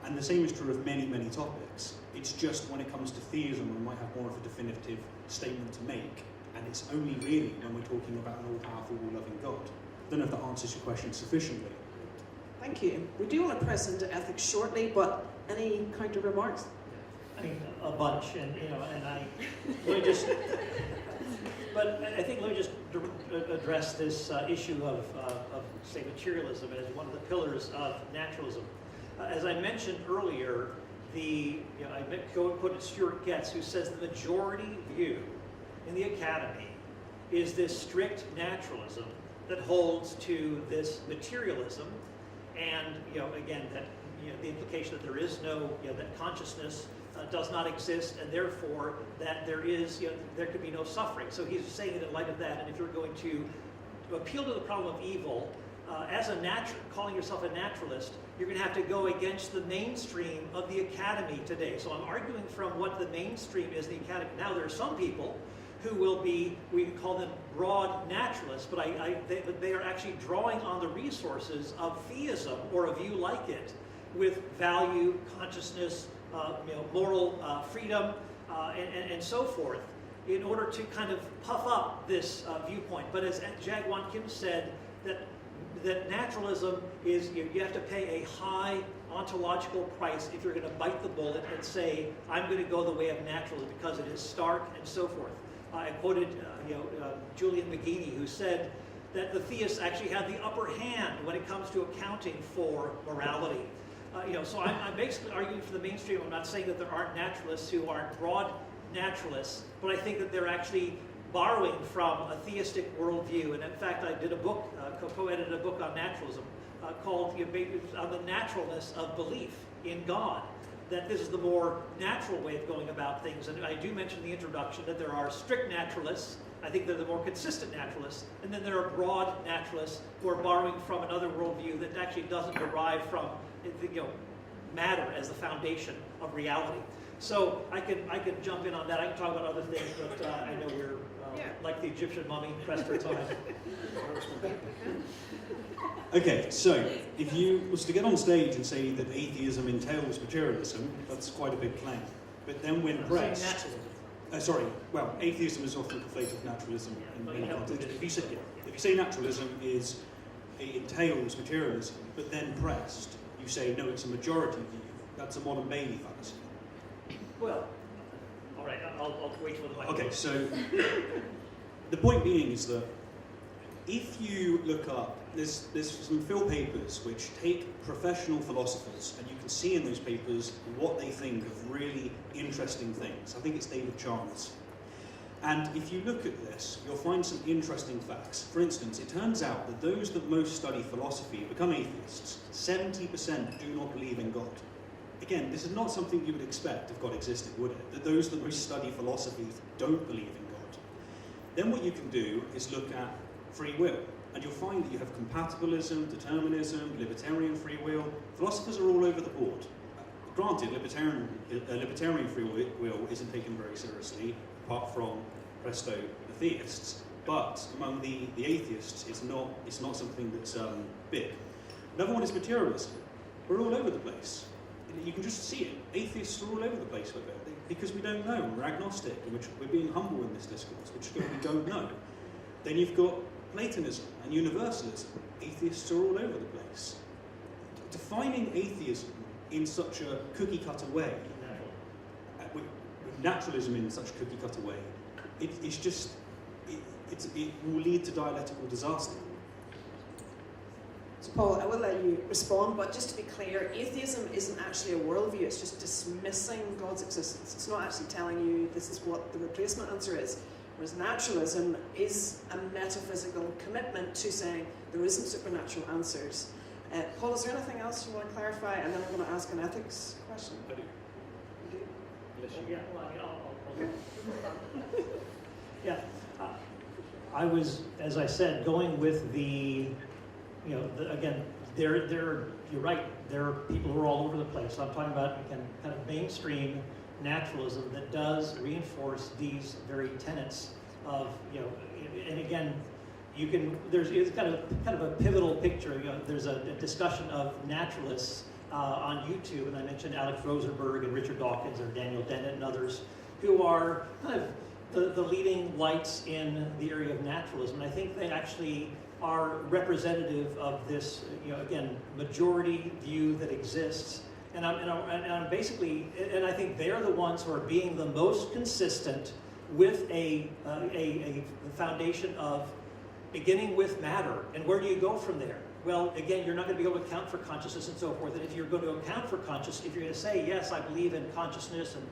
And the same is true of many, many topics. It's just when it comes to theism, we might have more of a definitive statement to make, and it's only really when we're talking about an all-powerful, all-loving God. I don't know if that answers your question sufficiently. Thank you. We do want to press into ethics shortly, but any counter remarks? I mean, a bunch, and let me just address this issue of say, materialism as one of the pillars of naturalism. As I mentioned earlier, I quoted Stuart Getz, who says the majority view in the academy is this strict naturalism that holds to this materialism, and again that the implication that there is no that consciousness does not exist, and therefore that there could be no suffering. So he's saying it in light of that. And if you're going to appeal to the problem of evil as calling yourself a naturalist, you're going to have to go against the mainstream of the academy today. So I'm arguing from what the mainstream is in the academy. Now there are some people who will be, we can call them broad naturalists, but they are actually drawing on the resources of theism, or a view like it, with value, consciousness, moral freedom, and so forth, in order to kind of puff up this viewpoint. But as Jaegwon Kim said, that naturalism is, you have to pay a high ontological price if you're going to bite the bullet and say, I'm going to go the way of naturalism because it is stark and so forth. I quoted Julian McGeady, who said that the theists actually have the upper hand when it comes to accounting for morality. So I'm basically arguing for the mainstream. I'm not saying that there aren't naturalists who aren't broad naturalists, but I think that they're actually borrowing from a theistic worldview. And in fact, I did a book, co-edited a book on naturalism called On the Naturalness of Belief in God, that this is the more natural way of going about things. And I do mention in the introduction that there are strict naturalists. I think they're the more consistent naturalists. And then there are broad naturalists who are borrowing from another worldview that actually doesn't derive from matter as the foundation of reality. So I can jump in on that. I can talk about other things, but I know we're like the Egyptian mummy, pressed for time. Okay, so if you was to get on stage and say that atheism entails materialism, that's quite a big claim. But then when pressed... atheism is often conflated with naturalism in many contexts. If you say naturalism entails materialism, but then pressed, you say, no, it's a majority view. That's a modern Bailey fallacy. Well, all right, I'll wait for the mic. Okay, so the point being is that if you look up, there's some Phil papers which take professional philosophers, and you can see in those papers what they think of really interesting things. I think it's David Chalmers. And if you look at this, you'll find some interesting facts. For instance, it turns out that those that most study philosophy become atheists. 70% do not believe in God. Again, this is not something you would expect if God existed, would it? That those that most study philosophy don't believe in God. Then what you can do is look at free will. And you'll find that you have compatibilism, determinism, libertarian free will. Philosophers are all over the board. Granted, libertarian free will isn't taken very seriously, apart from, presto, the theists. But among the atheists, it's not something that's big. Another one is materialism. We're all over the place. You can just see it. Atheists are all over the place with it because we don't know. We're agnostic, and we're being humble in this discourse, which we don't know. Then you've got Platonism and universalism. Atheists are all over the place. Defining atheism in such a cookie-cutter way, with naturalism in such a cookie-cutter way, it will lead to dialectical disaster. So Paul, I will let you respond, but just to be clear, atheism isn't actually a worldview, it's just dismissing God's existence. It's not actually telling you this is what the replacement answer is. Whereas naturalism is a metaphysical commitment to saying there isn't supernatural answers. Paul, is there anything else you want to clarify? And then I'm going to ask an ethics question. I do. You do? Yeah, well, yeah. I was, as I said, going with again, you're right, there are people who are all over the place. So I'm talking about, again, kind of mainstream naturalism that does reinforce these very tenets of, and again, it's kind of a pivotal picture. There's a discussion of naturalists on YouTube, and I mentioned Alex Rosenberg and Richard Dawkins and Daniel Dennett and others who are kind of the leading lights in the area of naturalism. And I think they actually are representative of this, again, majority view that exists. And I'm basically, and I think they're the ones who are being the most consistent with a foundation of beginning with matter. And where do you go from there? Well, again, you're not going to be able to account for consciousness and so forth. And if you're going to account for consciousness, if you're going to say, yes, I believe in consciousness and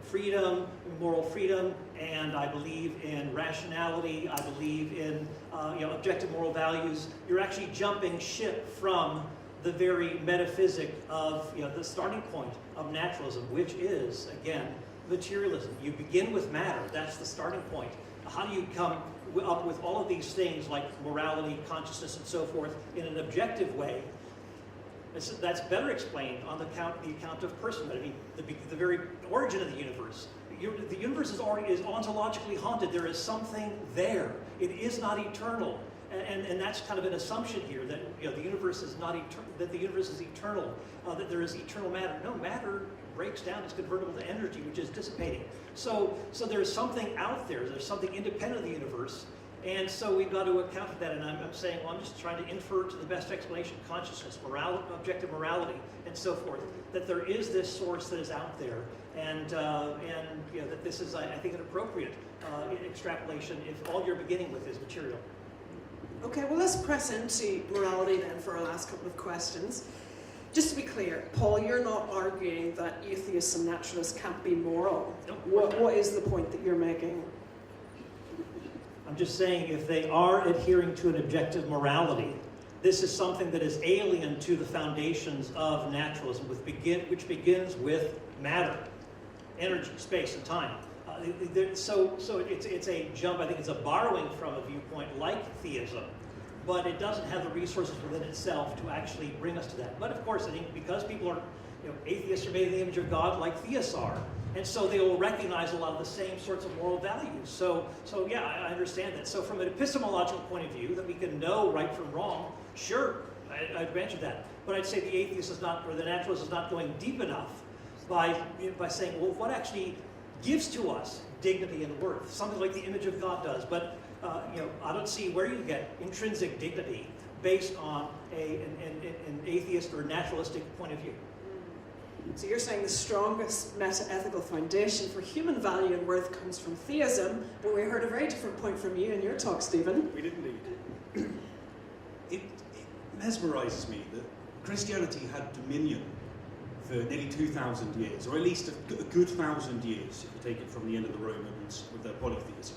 freedom, moral freedom, and I believe in rationality, I believe in objective moral values, you're actually jumping ship from the very metaphysic of the starting point of naturalism, which is, again, materialism. You begin with matter. That's the starting point. How do you come up with all of these things like morality, consciousness, and so forth in an objective way? That's better explained on the account of personhood. I mean, the very origin of the universe. the universe is ontologically haunted. There is something there. It is not eternal. And that's kind of an assumption here that the universe is not that the universe is eternal, that there is eternal matter. No, matter breaks down, it's convertible to energy, which is dissipating. So there's something out there. There's something independent of the universe, and so we've got to account for that. And I'm saying, well, I'm just trying to infer to the best explanation, consciousness, morality, objective morality, and so forth, that there is this source that is out there, and that this is, I think, an appropriate extrapolation if all you're beginning with is material. Okay, well, let's press into morality then for our last couple of questions. Just to be clear, Paul, you're not arguing that atheists and naturalists can't be moral. Nope. What is the point that you're making? I'm just saying if they are adhering to an objective morality, this is something that is alien to the foundations of naturalism, which begins with matter, energy, space, and time. So it's a jump. I think it's a borrowing from a viewpoint like theism, but it doesn't have the resources within itself to actually bring us to that. But of course, I think because people are, atheists are made in the image of God like theists are, and so they will recognize a lot of the same sorts of moral values. So yeah, I understand that. So from an epistemological point of view, that we can know right from wrong, sure, I'd mention that. But I'd say the atheist is not, or the naturalist is not going deep enough by saying, well, what actually gives to us dignity and worth, something like the image of God does. But I don't see where you get intrinsic dignity based on an atheist or naturalistic point of view. So you're saying the strongest meta-ethical foundation for human value and worth comes from theism, but we heard a very different point from you in your talk, Stephen. We did indeed. It mesmerizes me that Christianity had dominion for nearly 2,000 years, or at least a good 1,000 years, if you take it from the end of the Romans with their polytheism.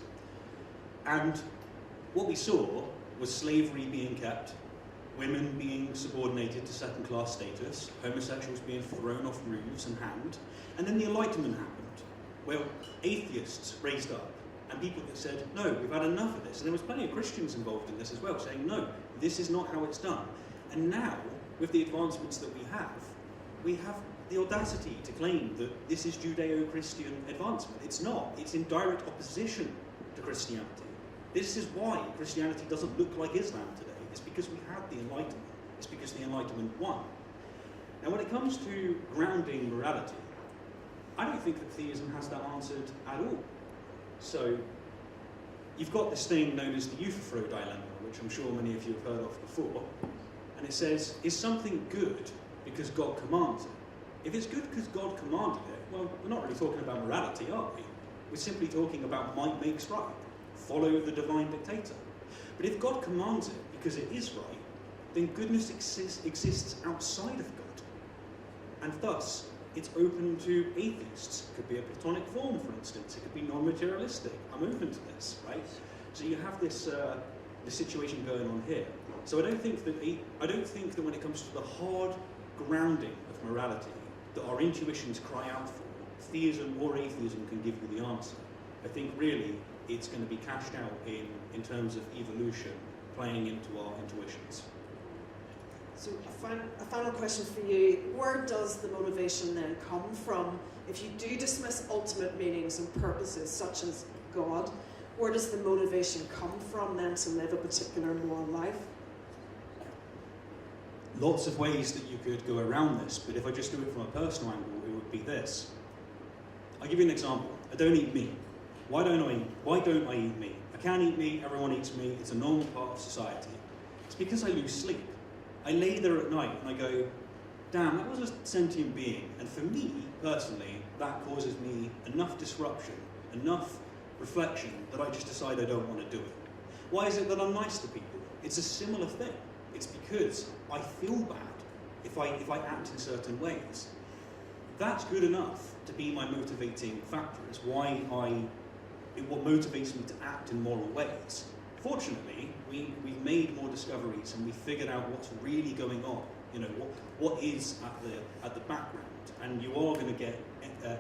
And what we saw was slavery being kept, women being subordinated to second-class status, homosexuals being thrown off roofs and hanged, and then the Enlightenment happened, where atheists raised up, and people that said, no, we've had enough of this. And there was plenty of Christians involved in this as well, saying, no, this is not how it's done. And now, with the advancements that we have the audacity to claim that this is Judeo-Christian advancement. It's not. It's in direct opposition to Christianity. This is why Christianity doesn't look like Islam today. It's because we had the Enlightenment. It's because the Enlightenment won. Now, when it comes to grounding morality, I don't think that theism has that answered at all. So, you've got this thing known as the Euthyphro dilemma, which I'm sure many of you have heard of before, and it says, is something good because God commands it? If it's good because God commanded it, well, we're not really talking about morality, are we? We're simply talking about might makes right. Follow the divine dictator. But if God commands it because it is right, then goodness exists outside of God. And thus, it's open to atheists. It could be a Platonic form, for instance. It could be non-materialistic. I'm open to this, right? So you have this situation going on here. So I don't think that when it comes to the hard grounding of morality that our intuitions cry out for, theism or atheism can give you the answer. I think really it's going to be cashed out in terms of evolution, playing into our intuitions. So a final question for you. Where does the motivation then come from? If you do dismiss ultimate meanings and purposes such as God, where does the motivation come from then to live a particular moral life? Lots of ways that you could go around this, but if I just do it from a personal angle, it would be this. I'll give you an example. I don't eat meat. Why don't I eat meat? I can't eat meat, everyone eats meat, it's a normal part of society. It's because I lose sleep. I lay there at night and I go, damn, that was a sentient being. And for me, personally, that causes me enough disruption, enough reflection, that I just decide I don't want to do it. Why is it that I'm nice to people? It's a similar thing. It's because I feel bad if I act in certain ways. That's good enough to be my motivating factor. It's what motivates me to act in moral ways. Fortunately, we've made more discoveries and we've figured out what's really going on. You know, what is at the background, and you are going to get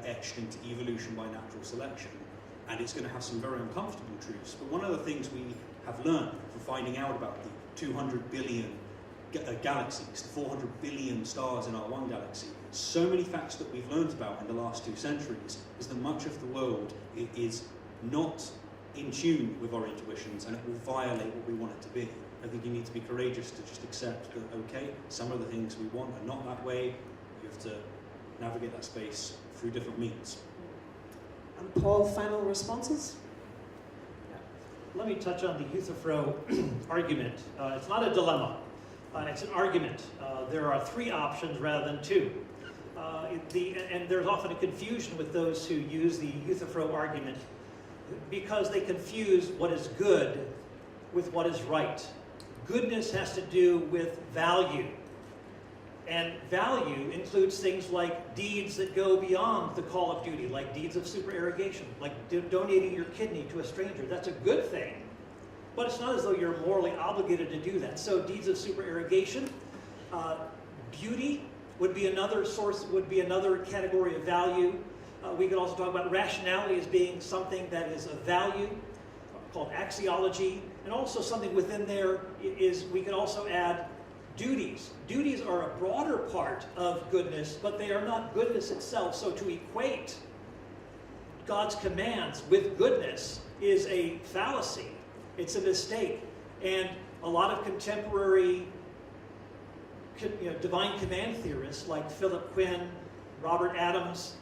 etched into evolution by natural selection, and it's going to have some very uncomfortable truths. But one of the things we have learned from finding out about the 200 billion galaxies, the 400 billion stars in our one galaxy, so many facts that we've learned about in the last 2 centuries is that much of the world is not in tune with our intuitions, and it will violate what we want it to be. I think you need to be courageous to just accept that, okay, some of the things we want are not that way. You have to navigate that space through different means. And Paul, final responses? Let me touch on the Euthyphro argument. It's not a dilemma. It's an argument. There are 3 options rather than 2. And there's often a confusion with those who use the Euthyphro argument because they confuse what is good with what is right. Goodness has to do with value. And value includes things like deeds that go beyond the call of duty, like deeds of supererogation, like donating your kidney to a stranger. That's a good thing, but it's not as though you're morally obligated to do that. So deeds of supererogation, beauty would be another source, would be another category of value. We could also talk about rationality as being something that is of value, called axiology, and also something within there is, we could also add duties. Duties are a broader part of goodness, but they are not goodness itself. So to equate God's commands with goodness is a fallacy. It's a mistake. And a lot of contemporary divine command theorists like Philip Quinn, Robert Adams,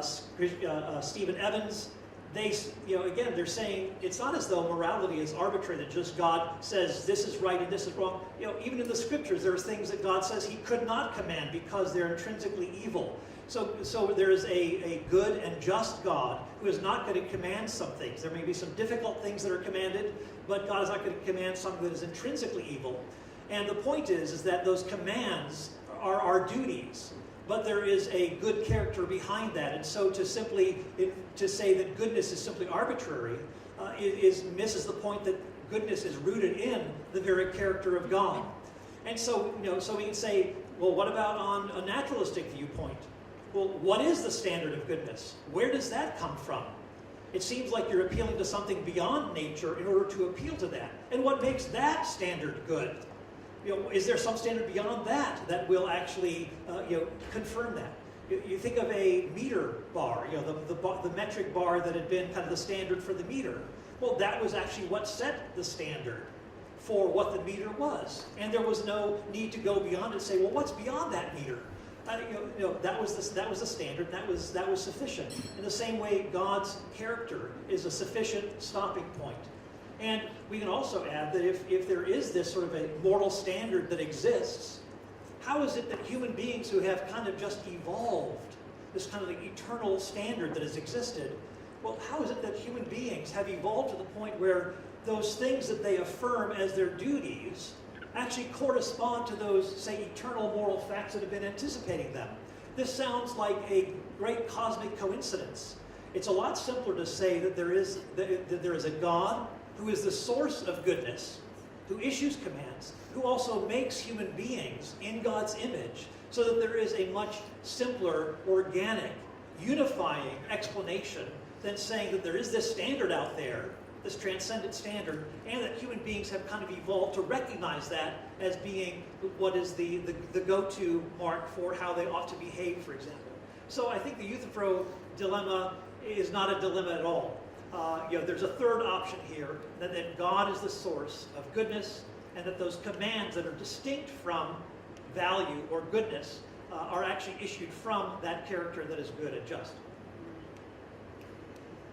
Stephen Evans, they're saying it's not as though morality is arbitrary, that just God says this is right and this is wrong. Even in the scriptures, there are things that God says he could not command because they're intrinsically evil. So there is a good and just God who is not going to command some things. There may be some difficult things that are commanded, but God is not going to command something that is intrinsically evil. And the point is that those commands are our duties. But there is a good character behind that, and so to say that goodness is simply arbitrary misses the point that goodness is rooted in the very character of God. And so so we can say, well, what about on a naturalistic viewpoint? Well, what is the standard of goodness? Where does that come from? It seems like you're appealing to something beyond nature in order to appeal to that. And what makes that standard good? Is there some standard beyond that will actually confirm that? You think of a meter bar, the metric bar that had been kind of the standard for the meter. Well, that was actually what set the standard for what the meter was, and there was no need to go beyond it and say, well, what's beyond that meter? That was the standard. That was sufficient. In the same way, God's character is a sufficient stopping point. And we can also add that if there is this sort of a moral standard that exists, how is it that human beings who have kind of just evolved this kind of like eternal standard that has existed, well, how is it that human beings have evolved to the point where those things that they affirm as their duties actually correspond to those, say, eternal moral facts that have been anticipating them? This sounds like a great cosmic coincidence. It's a lot simpler to say that there is a God who is the source of goodness, who issues commands, who also makes human beings in God's image, so that there is a much simpler, organic, unifying explanation than saying that there is this standard out there, this transcendent standard, and that human beings have kind of evolved to recognize that as being what is the go-to mark for how they ought to behave, for example. So I think the Euthyphro dilemma is not a dilemma at all. There's a third option here, that God is the source of goodness, and that those commands that are distinct from value or goodness are actually issued from that character that is good and just.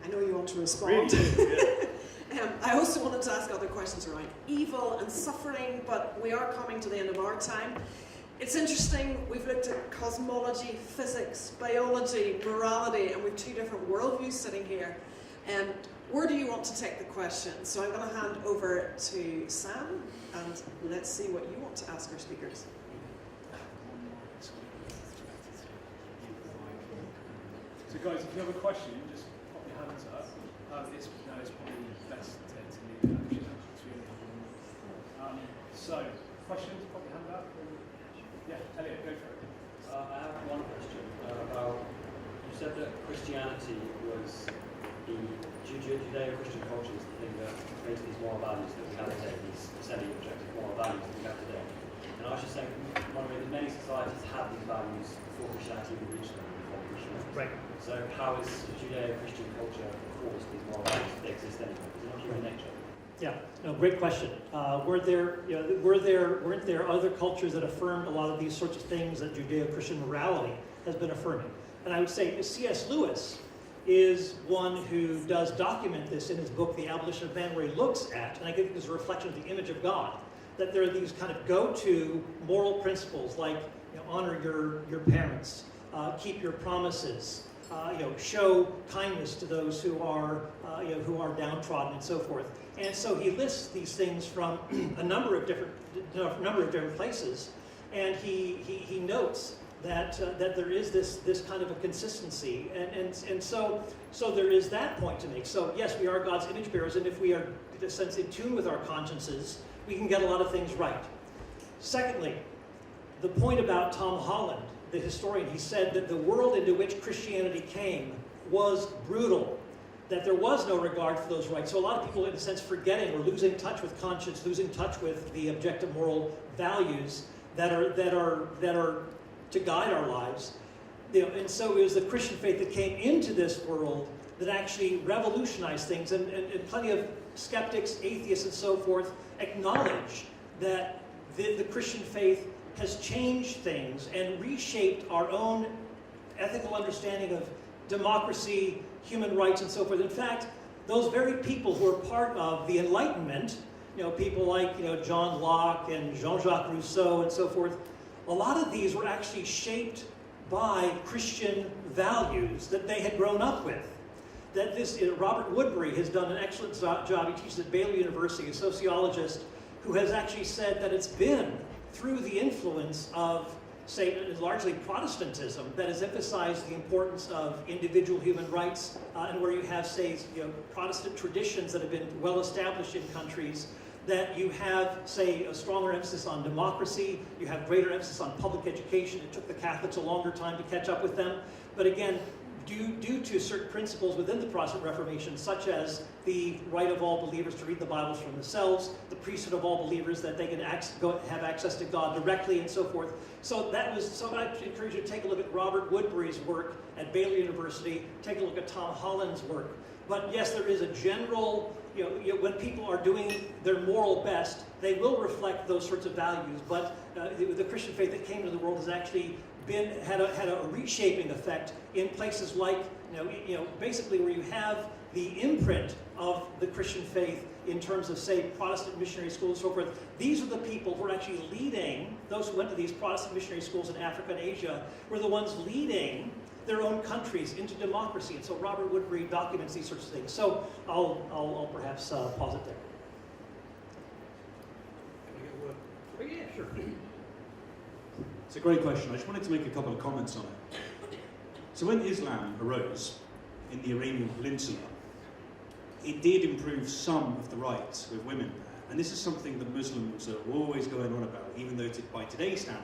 I know you want to respond. Really? Yeah. I also wanted to ask other questions around evil and suffering, but we are coming to the end of our time. It's interesting, we've looked at cosmology, physics, biology, morality, and we've 2 different worldviews sitting here. And where do you want to take the question? So I'm going to hand over to Sam, and let's see what you want to ask our speakers. So guys, if you have a question, just pop your hands up. It's probably best to leave that. So, questions, pop your hand up. Yeah, Elliot, go for it. I have one question about, you said that Christianity was the Judeo-Christian culture is the thing that creates these moral values that we have today, these semi-objective moral values that we have today. And I was just saying, wondering, in many societies had these values before Christianity even reached them, before Christianity. Right. So how is Judeo-Christian culture caused these moral values if they exist anyway? Is it not human nature? Yeah, no, great question. Weren't there other cultures that affirmed a lot of these sorts of things that Judeo-Christian morality has been affirming? And I would say C.S. Lewis is one who does document this in his book, The Abolition of Man, where he looks at, and I think this is a reflection of the image of God, that there are these kind of go-to moral principles like honor your parents, keep your promises, show kindness to those who are downtrodden and so forth. And so he lists these things from a number of different places, and he notes that there is this kind of a consistency, and so there is that point to make. So yes, we are God's image bearers, and if we are, in a sense, in tune with our consciences, we can get a lot of things right. Secondly, the point about Tom Holland, the historian, he said that the world into which Christianity came was brutal, that there was no regard for those rights. So a lot of people, in a sense, forgetting or losing touch with conscience, losing touch with the objective moral values that are to guide our lives. And so it was the Christian faith that came into this world that actually revolutionized things, and plenty of skeptics, atheists, and so forth acknowledge that the Christian faith has changed things and reshaped our own ethical understanding of democracy, human rights, and so forth. In fact, those very people who are part of the Enlightenment, people like John Locke and Jean-Jacques Rousseau and so forth, a lot of these were actually shaped by Christian values that they had grown up with. That Robert Woodbury has done an excellent job. He teaches at Baylor University, a sociologist who has actually said that it's been through the influence of, say, largely Protestantism that has emphasized the importance of individual human rights, and where you have, say, Protestant traditions that have been well established in countries, that you have, say, a stronger emphasis on democracy, you have greater emphasis on public education. It took the Catholics a longer time to catch up with them. But again, due to certain principles within the Protestant Reformation, such as the right of all believers to read the Bibles for themselves, the priesthood of all believers that they can have access to God directly, and so forth. So I encourage you to take a look at Robert Woodbury's work at Baylor University, take a look at Tom Holland's work. But yes, there is a general, when people are doing their moral best, they will reflect those sorts of values. But the Christian faith that came into the world has actually had a reshaping effect in places like, basically where you have the imprint of the Christian faith in terms of, say, Protestant missionary schools and so forth. These are the people who are actually leading, those who went to these Protestant missionary schools in Africa and Asia, were the ones leading their own countries into democracy. And so Robert Woodbury documents these sorts of things. So I'll perhaps pause it there. Can I get a word? Yeah, sure. It's a great question. I just wanted to make a couple of comments on it. So when Islam arose in the Iranian Peninsula, it did improve some of the rights with women there. And this is something that Muslims are always going on about, even though by today's standard,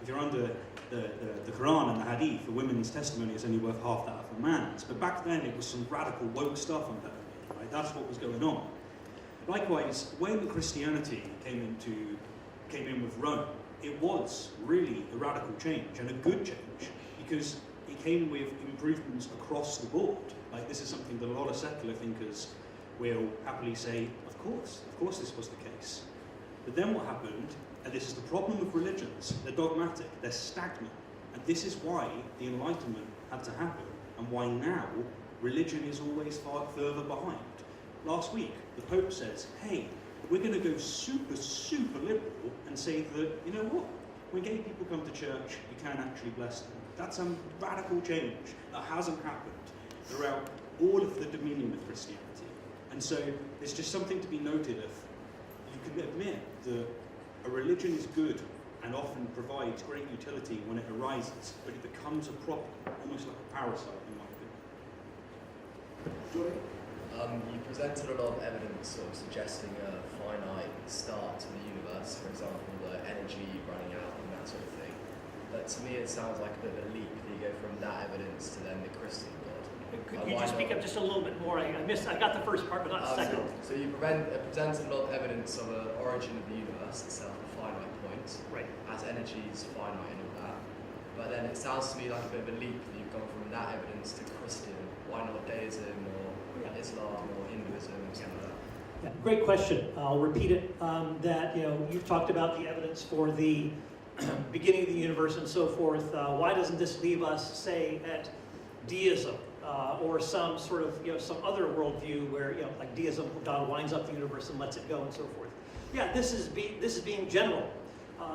if you're under the Quran and the Hadith, a woman's testimony is only worth half that of a man's. But back then it was some radical woke stuff on that, right? That's what was going on. Likewise, when Christianity came in with Rome, it was really a radical change, and a good change, because it came with improvements across the board. Like, this is something that a lot of secular thinkers will happily say, of course this was the case. But then what happened, and this is the problem with religions, they're dogmatic, they're stagnant, and this is why the Enlightenment had to happen, and why now religion is always far further behind. Last week, the Pope says, hey, we're going to go super, super liberal and say that, you know what, when gay people come to church, you can actually bless them. That's a radical change that hasn't happened throughout all of the dominion of Christianity. And so there's just something to be noted of, you can admit that a religion is good and often provides great utility when it arises, but it becomes a problem, almost like a parasite in my opinion. You presented a lot of evidence sort of suggesting a finite start to the universe, for example, the energy running out and that sort of thing. But to me it sounds like a bit of a leap that you go from that evidence to then the Christian God. Could you just speak up just a little bit more? I got the first part, but not the second. So you present a lot of evidence of an origin of the universe itself, a finite point, right, as energy is finite and all that. But then it sounds to me like a bit of a leap that you've gone from that evidence to Christian. Why not deism or Islam or Hinduism or something like that? Yeah, great question. I'll repeat it. That you've talked about the evidence for the beginning of the universe and so forth. Why doesn't this leave us, say, at deism or some sort of some other worldview where like deism, God winds up the universe and lets it go and so forth? Yeah, this is being general.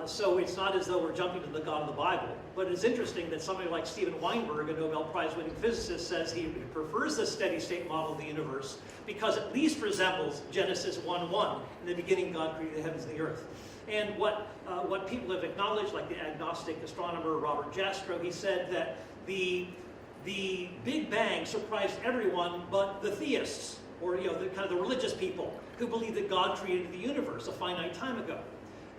So it's not as though we're jumping to the God of the Bible, but it's interesting that somebody like Steven Weinberg, a Nobel Prize-winning physicist, says he prefers the steady-state model of the universe because it at least resembles Genesis 1:1. In the beginning, God created the heavens and the earth. And what people have acknowledged, like the agnostic astronomer Robert Jastrow, he said that the Big Bang surprised everyone but the theists, or the kind of the religious people who believe that God created the universe a finite time ago.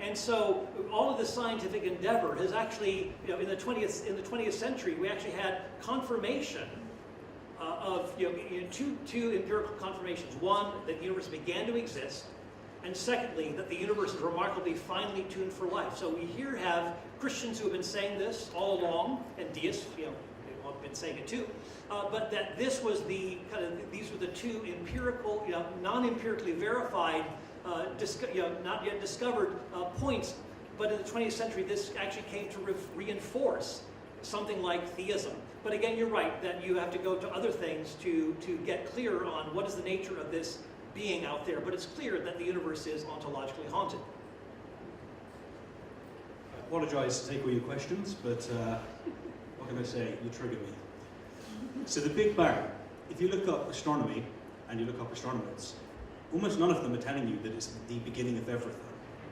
And so all of this scientific endeavor has actually, in the 20th century, we actually had confirmation of two empirical confirmations. One, that the universe began to exist, and secondly, that the universe is remarkably finely tuned for life. So we here have Christians who have been saying this all along, and deists, they've been saying it too. But that this was these were the two empirical, non-empirically verified, not yet discovered points. But in the 20th century, this actually came to reinforce something like theism. But again, you're right that you have to go to other things to get clear on what is the nature of this being out there. But it's clear that the universe is ontologically haunted. I apologise to take all your questions, but what can I say? You trigger me. So the Big Bang, if you look up astronomy and you look up astronomers, almost none of them are telling you that it's the beginning of everything.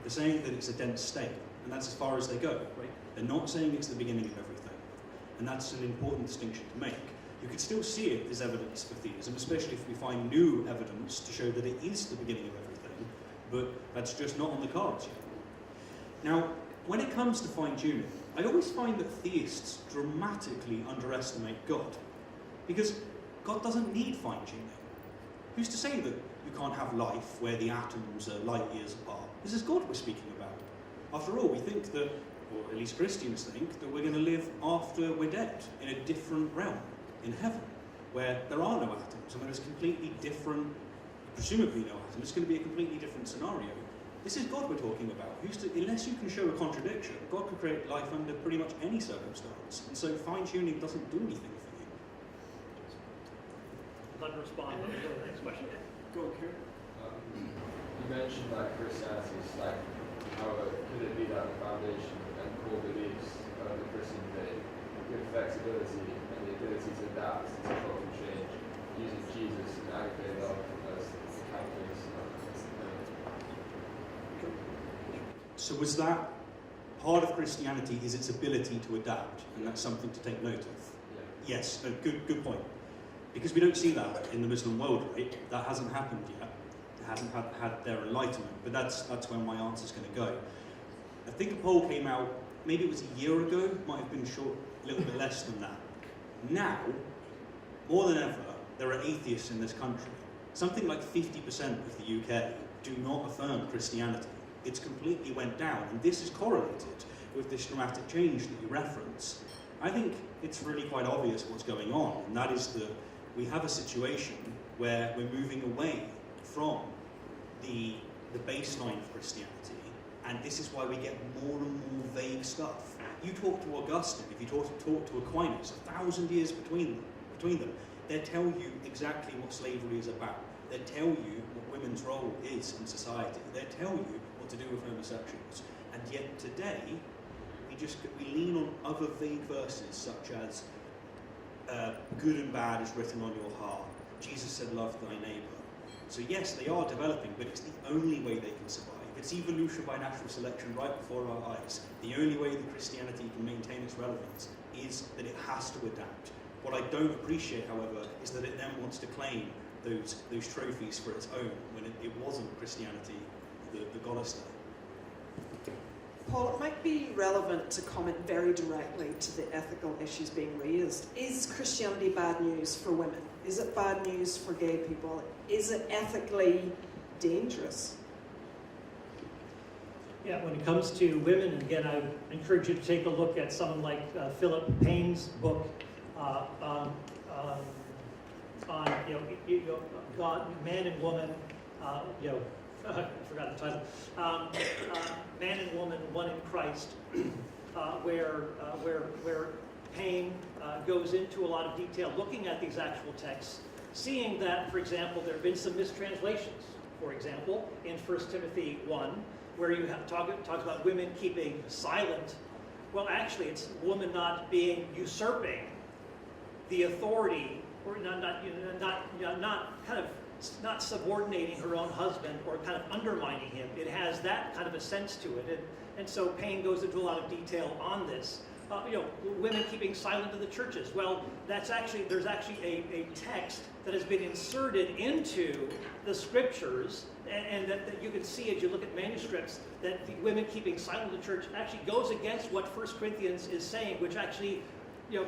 They're saying that it's a dense state, and that's as far as they go, right? They're not saying it's the beginning of everything, and that's an important distinction to make. You could still see it as evidence for theism, especially if we find new evidence to show that it is the beginning of everything, but that's just not on the cards yet. Now, when it comes to fine-tuning, I always find that theists dramatically underestimate God, because God doesn't need fine-tuning. Who's to say that you can't have life where the atoms are light years apart? This is God we're speaking about. After all, we think that, or at least Christians think, that we're going to live after we're dead, in a different realm, in heaven, where there are no atoms, and there is completely different, presumably no atoms, it's going to be a completely different scenario. This is God we're talking about. Unless you can show a contradiction, God can create life under pretty much any circumstance, and so fine-tuning doesn't do anything for you. Let me respond. Go to the next question. Go on, Kieran. You mentioned that Christianity is like, however, could it be that the foundation and core beliefs of the Christian faith with flexibility and the ability to adapt to cultural change using Jesus and agape love as the calculus of So was that part of Christianity is its ability to adapt, and that's something to take note of? Yeah. Yes, no, good point. Because we don't see that in the Muslim world, right? That hasn't happened yet. It hasn't had their enlightenment, but that's where my answer's going to go. I think a poll came out, maybe it was a year ago, might have been short, a little bit less than that. Now, more than ever, there are atheists in this country. Something like 50% of the UK do not affirm Christianity. It's completely went down, and this is correlated with this dramatic change that you reference. I think it's really quite obvious what's going on, and that is that we have a situation where we're moving away from the baseline of Christianity, and this is why we get more and more vague stuff. You talk to Augustine, if you talk to Aquinas, 1,000 years between them, they'll tell you exactly what slavery is about. They'll tell you what women's role is in society. They'll tell you what to do with homosexuals. And yet today, we lean on other vague verses such as good and bad is written on your heart. Jesus said, love thy neighbour. So yes, they are developing, but it's the only way they can survive. It's evolution by natural selection right before our eyes. The only way that Christianity can maintain its relevance is that it has to adapt. What I don't appreciate, however, is that it then wants to claim those trophies for its own when it wasn't Christianity that got us there. Paul, it might be relevant to comment very directly to the ethical issues being raised. Is Christianity bad news for women? Is it bad news for gay people? Is it ethically dangerous? Yeah, when it comes to women, and again, I encourage you to take a look at someone like Philip Payne's book on God, man and woman. I forgot the title. Man and woman, one in Christ, where Payne goes into a lot of detail, looking at these actual texts, seeing that, for example, there have been some mistranslations. For example, in 1 Timothy 1, where you have talks about women keeping silent. Well, actually, it's woman not usurping the authority, or not subordinating her own husband or kind of undermining him. It has that kind of a sense to it, and so Payne goes into a lot of detail on this. Women keeping silent in the churches. Well, there's actually a text that has been inserted into the scriptures, and that you can see as you look at manuscripts that the women keeping silent in the church actually goes against what 1 Corinthians is saying, which actually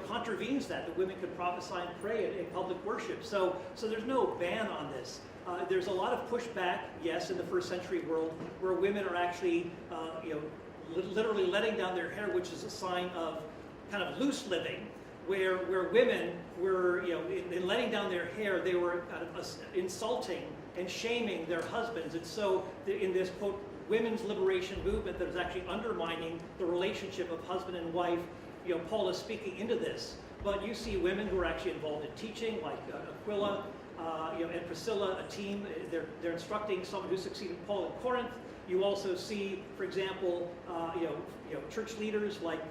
contravenes that women could prophesy and pray in public worship. So there's no ban on this. There's a lot of pushback, yes, in the first century world, where women are actually, literally letting down their hair, which is a sign of kind of loose living, where women were, in letting down their hair, they were kind of insulting and shaming their husbands. And so in this, quote, women's liberation movement that is actually undermining the relationship of husband and wife, Paul is speaking into this. But you see women who are actually involved in teaching, like Aquila and Priscilla, a team. They're instructing someone who succeeded Paul in Corinth. You also see, for example, church leaders like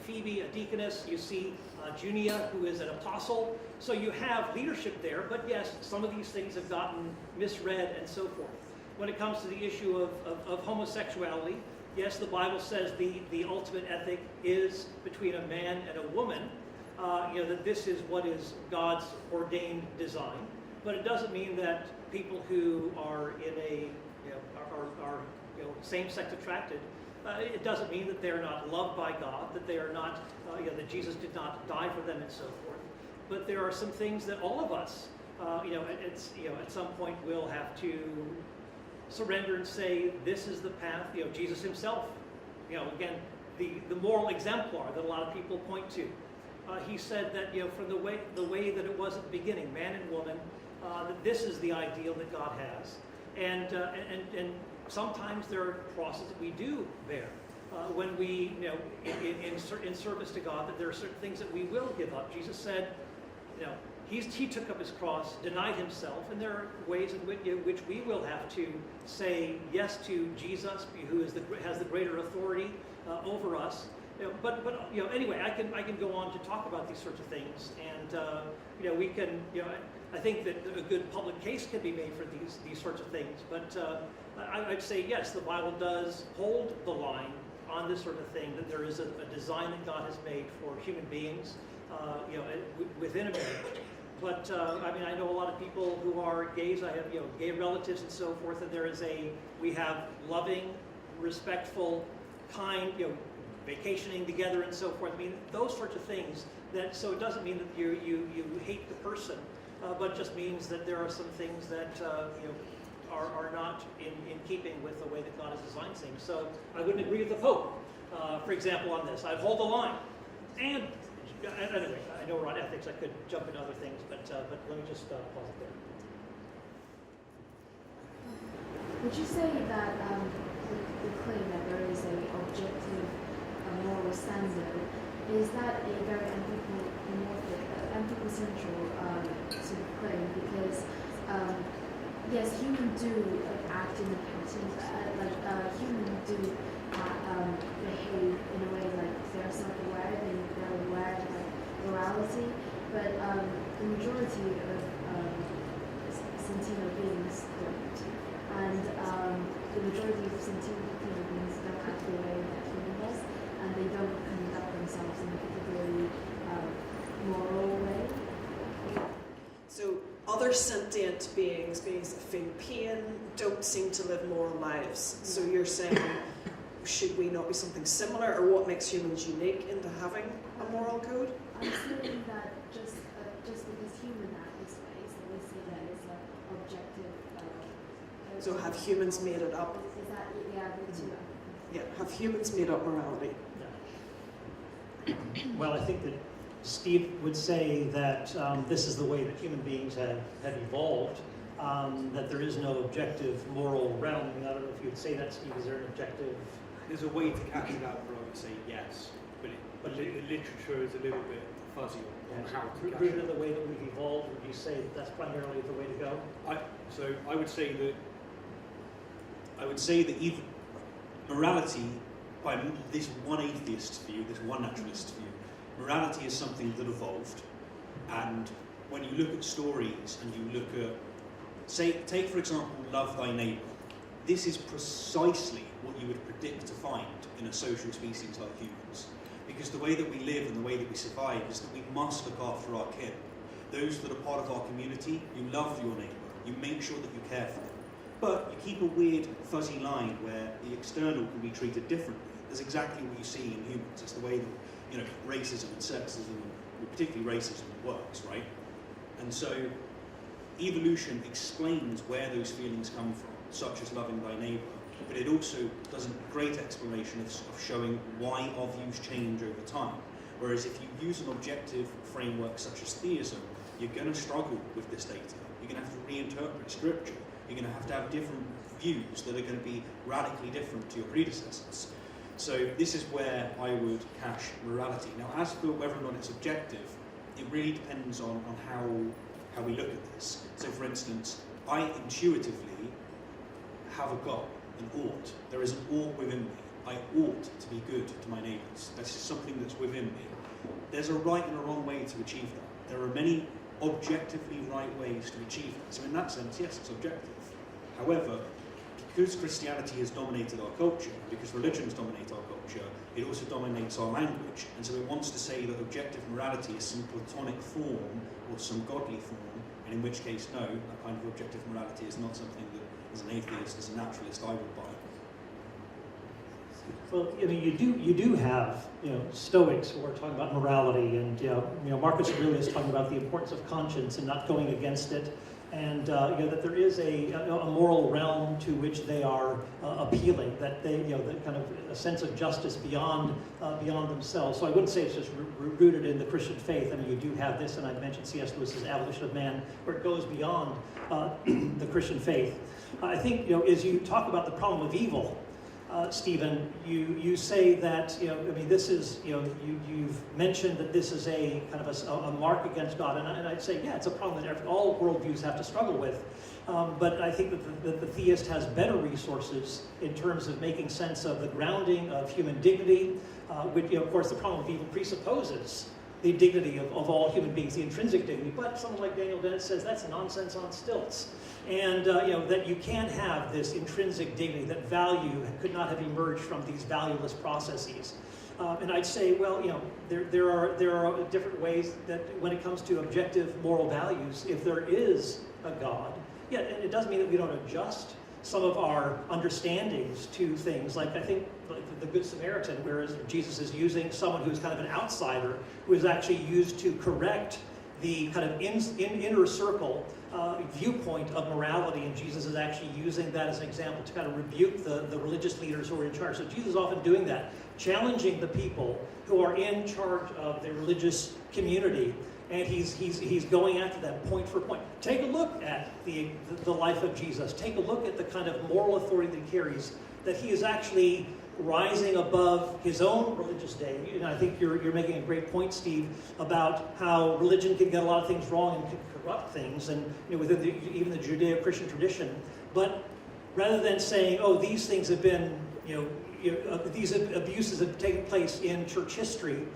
Phoebe, a deaconess. You see Junia, who is an apostle. So you have leadership there. But yes, some of these things have gotten misread and so forth. When it comes to the issue of homosexuality, yes, the Bible says the ultimate ethic is between a man and a woman. That this is what is God's ordained design. But it doesn't mean that people who are in are same-sex attracted, it doesn't mean that they're not loved by God, that they are not, that Jesus did not die for them and so forth. But there are some things that all of us, at some point will have to surrender and say, this is the path. Jesus himself, again, the moral exemplar that a lot of people point to. He said that, from the way that it was at the beginning, man and woman, that this is the ideal that God has. And sometimes there are crosses that we do bear when we, in service to God, that there are certain things that we will give up. Jesus said, he took up his cross, denied himself, and there are ways in which we will have to say yes to Jesus, who has the greater authority over us. Anyway, I can go on to talk about these sorts of things, and we can, I think that a good public case can be made for these sorts of things. But I'd say yes, the Bible does hold the line on this sort of thing, that there is a design that God has made for human beings, within a marriage. But I know a lot of people who are gays. I have gay relatives and so forth, and we have loving, respectful, kind, vacationing together and so forth. Those sorts of things. So it doesn't mean that you hate the person, but just means that there are some things that are not in keeping with the way that God has designed things. So I wouldn't agree with the Pope, for example, on this. I'd hold the line. And anyway, I know we're on ethics. I could jump into other things, but let me just pause it there. Would you say that the claim that there is an objective moral standard, is that a very anthropocentral sort of claim? Because yes, humans do act in a pattern, humans do behave in a way like they're self-aware, they're aware of morality, but the majority of sentient beings don't. And the majority of sentient beings don't act the way that human does, and they don't conduct themselves in a particularly moral way. So other sentient beings of feel pain, don't seem to live moral lives. So you're saying should we not be something similar, or what makes humans unique into having a moral code? I'm saying that just because human act this way, so we see that it's an objective. So have humans made it up? Is that, yeah, me too. Yeah, have humans made up morality? Well, I think that Steve would say that this is the way that human beings have evolved, that there is no objective moral realm. I don't know if you would say that, Steve. Is there an objective? There's a way to catch it out where I would say yes, but the literature is a little bit fuzzy on how to catch Rooted it. in the way that we've evolved, would you say that that's primarily the way to go? I would say that even morality, by this one atheist view, this one naturalist view, morality is something that evolved. And when you look at stories and you look at, take for example, love thy neighbour. This is precisely what you would predict to find in a social species like humans. Because the way that we live and the way that we survive is that we must look after our kin. Those that are part of our community, you love your neighbour, you make sure that you care for them. But you keep a weird fuzzy line where the external can be treated differently. That's exactly what you see in humans. It's the way that racism and sexism, and particularly racism, works, right? And so evolution explains where those feelings come from, such as loving thy neighbour, but it also does a great explanation of showing why our views change over time. Whereas if you use an objective framework such as theism, you're going to struggle with this data. You're going to have to reinterpret scripture. You're going to have different views that are going to be radically different to your predecessors. So this is where I would cache morality. Now, as for whether or not it's objective, it really depends on how we look at this. So for instance, I intuitively have a goal, an ought. There is an ought within me. I ought to be good to my neighbours. That's just something that's within me. There's a right and a wrong way to achieve that. There are many objectively right ways to achieve that. So in that sense, yes, it's objective. However, because Christianity has dominated our culture, because religions dominate our culture, it also dominates our language. And so it wants to say that objective morality is some platonic form or some godly form, and in which case, no, that kind of objective morality is not something that, as an atheist, as a naturalist, I would buy. Well, you do have Stoics who are talking about morality, and Marcus Aurelius talking about the importance of conscience and not going against it, and that there is a moral realm to which they are appealing, that they that kind of a sense of justice beyond themselves. So I wouldn't say it's just rooted in the Christian faith. I mean, you do have this, and I mentioned C.S. Lewis's Abolition of Man, where it goes beyond the Christian faith. I think as you talk about the problem of evil, Stephen, you say that this is you've mentioned that this is a kind of a mark against God, and I'd say it's a problem that all worldviews have to struggle with. But I think that the theist has better resources in terms of making sense of the grounding of human dignity, which of course the problem of evil presupposes the dignity of all human beings, the intrinsic dignity. But someone like Daniel Dennett says that's nonsense on stilts. And that you can't have this intrinsic dignity, that value could not have emerged from these valueless processes. And I'd say, well, there are different ways that when it comes to objective moral values, if there is a God, and it doesn't mean that we don't adjust some of our understandings to things like, I think, like the Good Samaritan, whereas Jesus is using someone who's kind of an outsider, who is actually used to correct the kind of inner circle viewpoint of morality, and Jesus is actually using that as an example to kind of rebuke the religious leaders who are in charge. So Jesus is often doing that, challenging the people who are in charge of the religious community, and he's going after them point for point. Take a look at the life of Jesus. Take a look at the kind of moral authority that he carries, that he is actually rising above his own religious day. And I think you're making a great point, Steve, about how religion can get a lot of things wrong and can corrupt things, and within even the Judeo-Christian tradition. But rather than saying, oh, these things have been, these abuses have taken place in church history,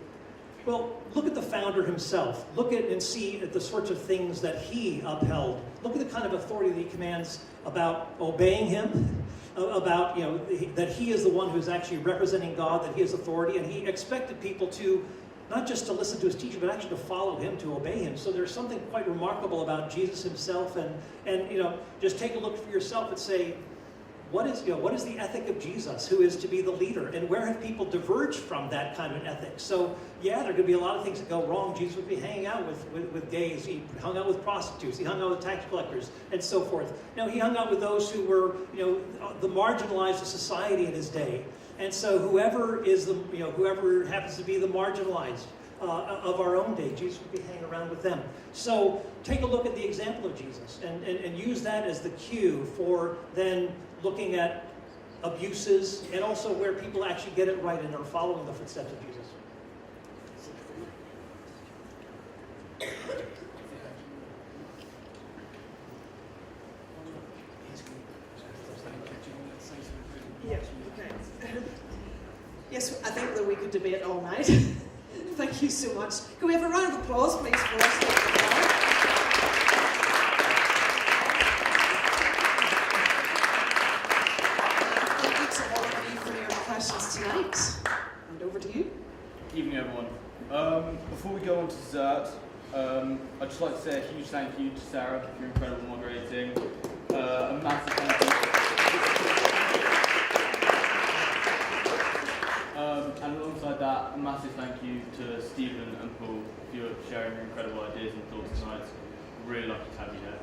well, look at the founder himself. Look at and see at the sorts of things that he upheld. Look at the kind of authority that he commands about obeying him, about that he is the one who is actually representing God, that he has authority, and he expected people to not just to listen to his teaching, but actually to follow him, to obey him. So there's something quite remarkable about Jesus himself, and just take a look for yourself and say, what is the ethic of Jesus, who is to be the leader, and where have people diverged from that kind of an ethic? So yeah, there could be a lot of things that go wrong. Jesus would be hanging out with gays, he hung out with prostitutes, he hung out with tax collectors, and so forth. No, he hung out with those who were, the marginalized of society in his day. And so whoever happens to be the marginalized of our own day, Jesus would be hanging around with them. So take a look at the example of Jesus and use that as the cue for then looking at abuses and also where people actually get it right and are following the footsteps of Jesus. Yes, okay. Yes, I think that we could debate all night. Thank you so much. Can we have a round of applause, please, for us? Thank you to all of you for your questions tonight. And over to you. Evening, everyone. Before we go on to dessert, I'd just like to say a huge thank you to Sarah for your incredible moderating. A massive thank you. And alongside that, a massive thank you to Stephen and Paul for sharing your incredible ideas and thoughts tonight. We're really lucky to have you here.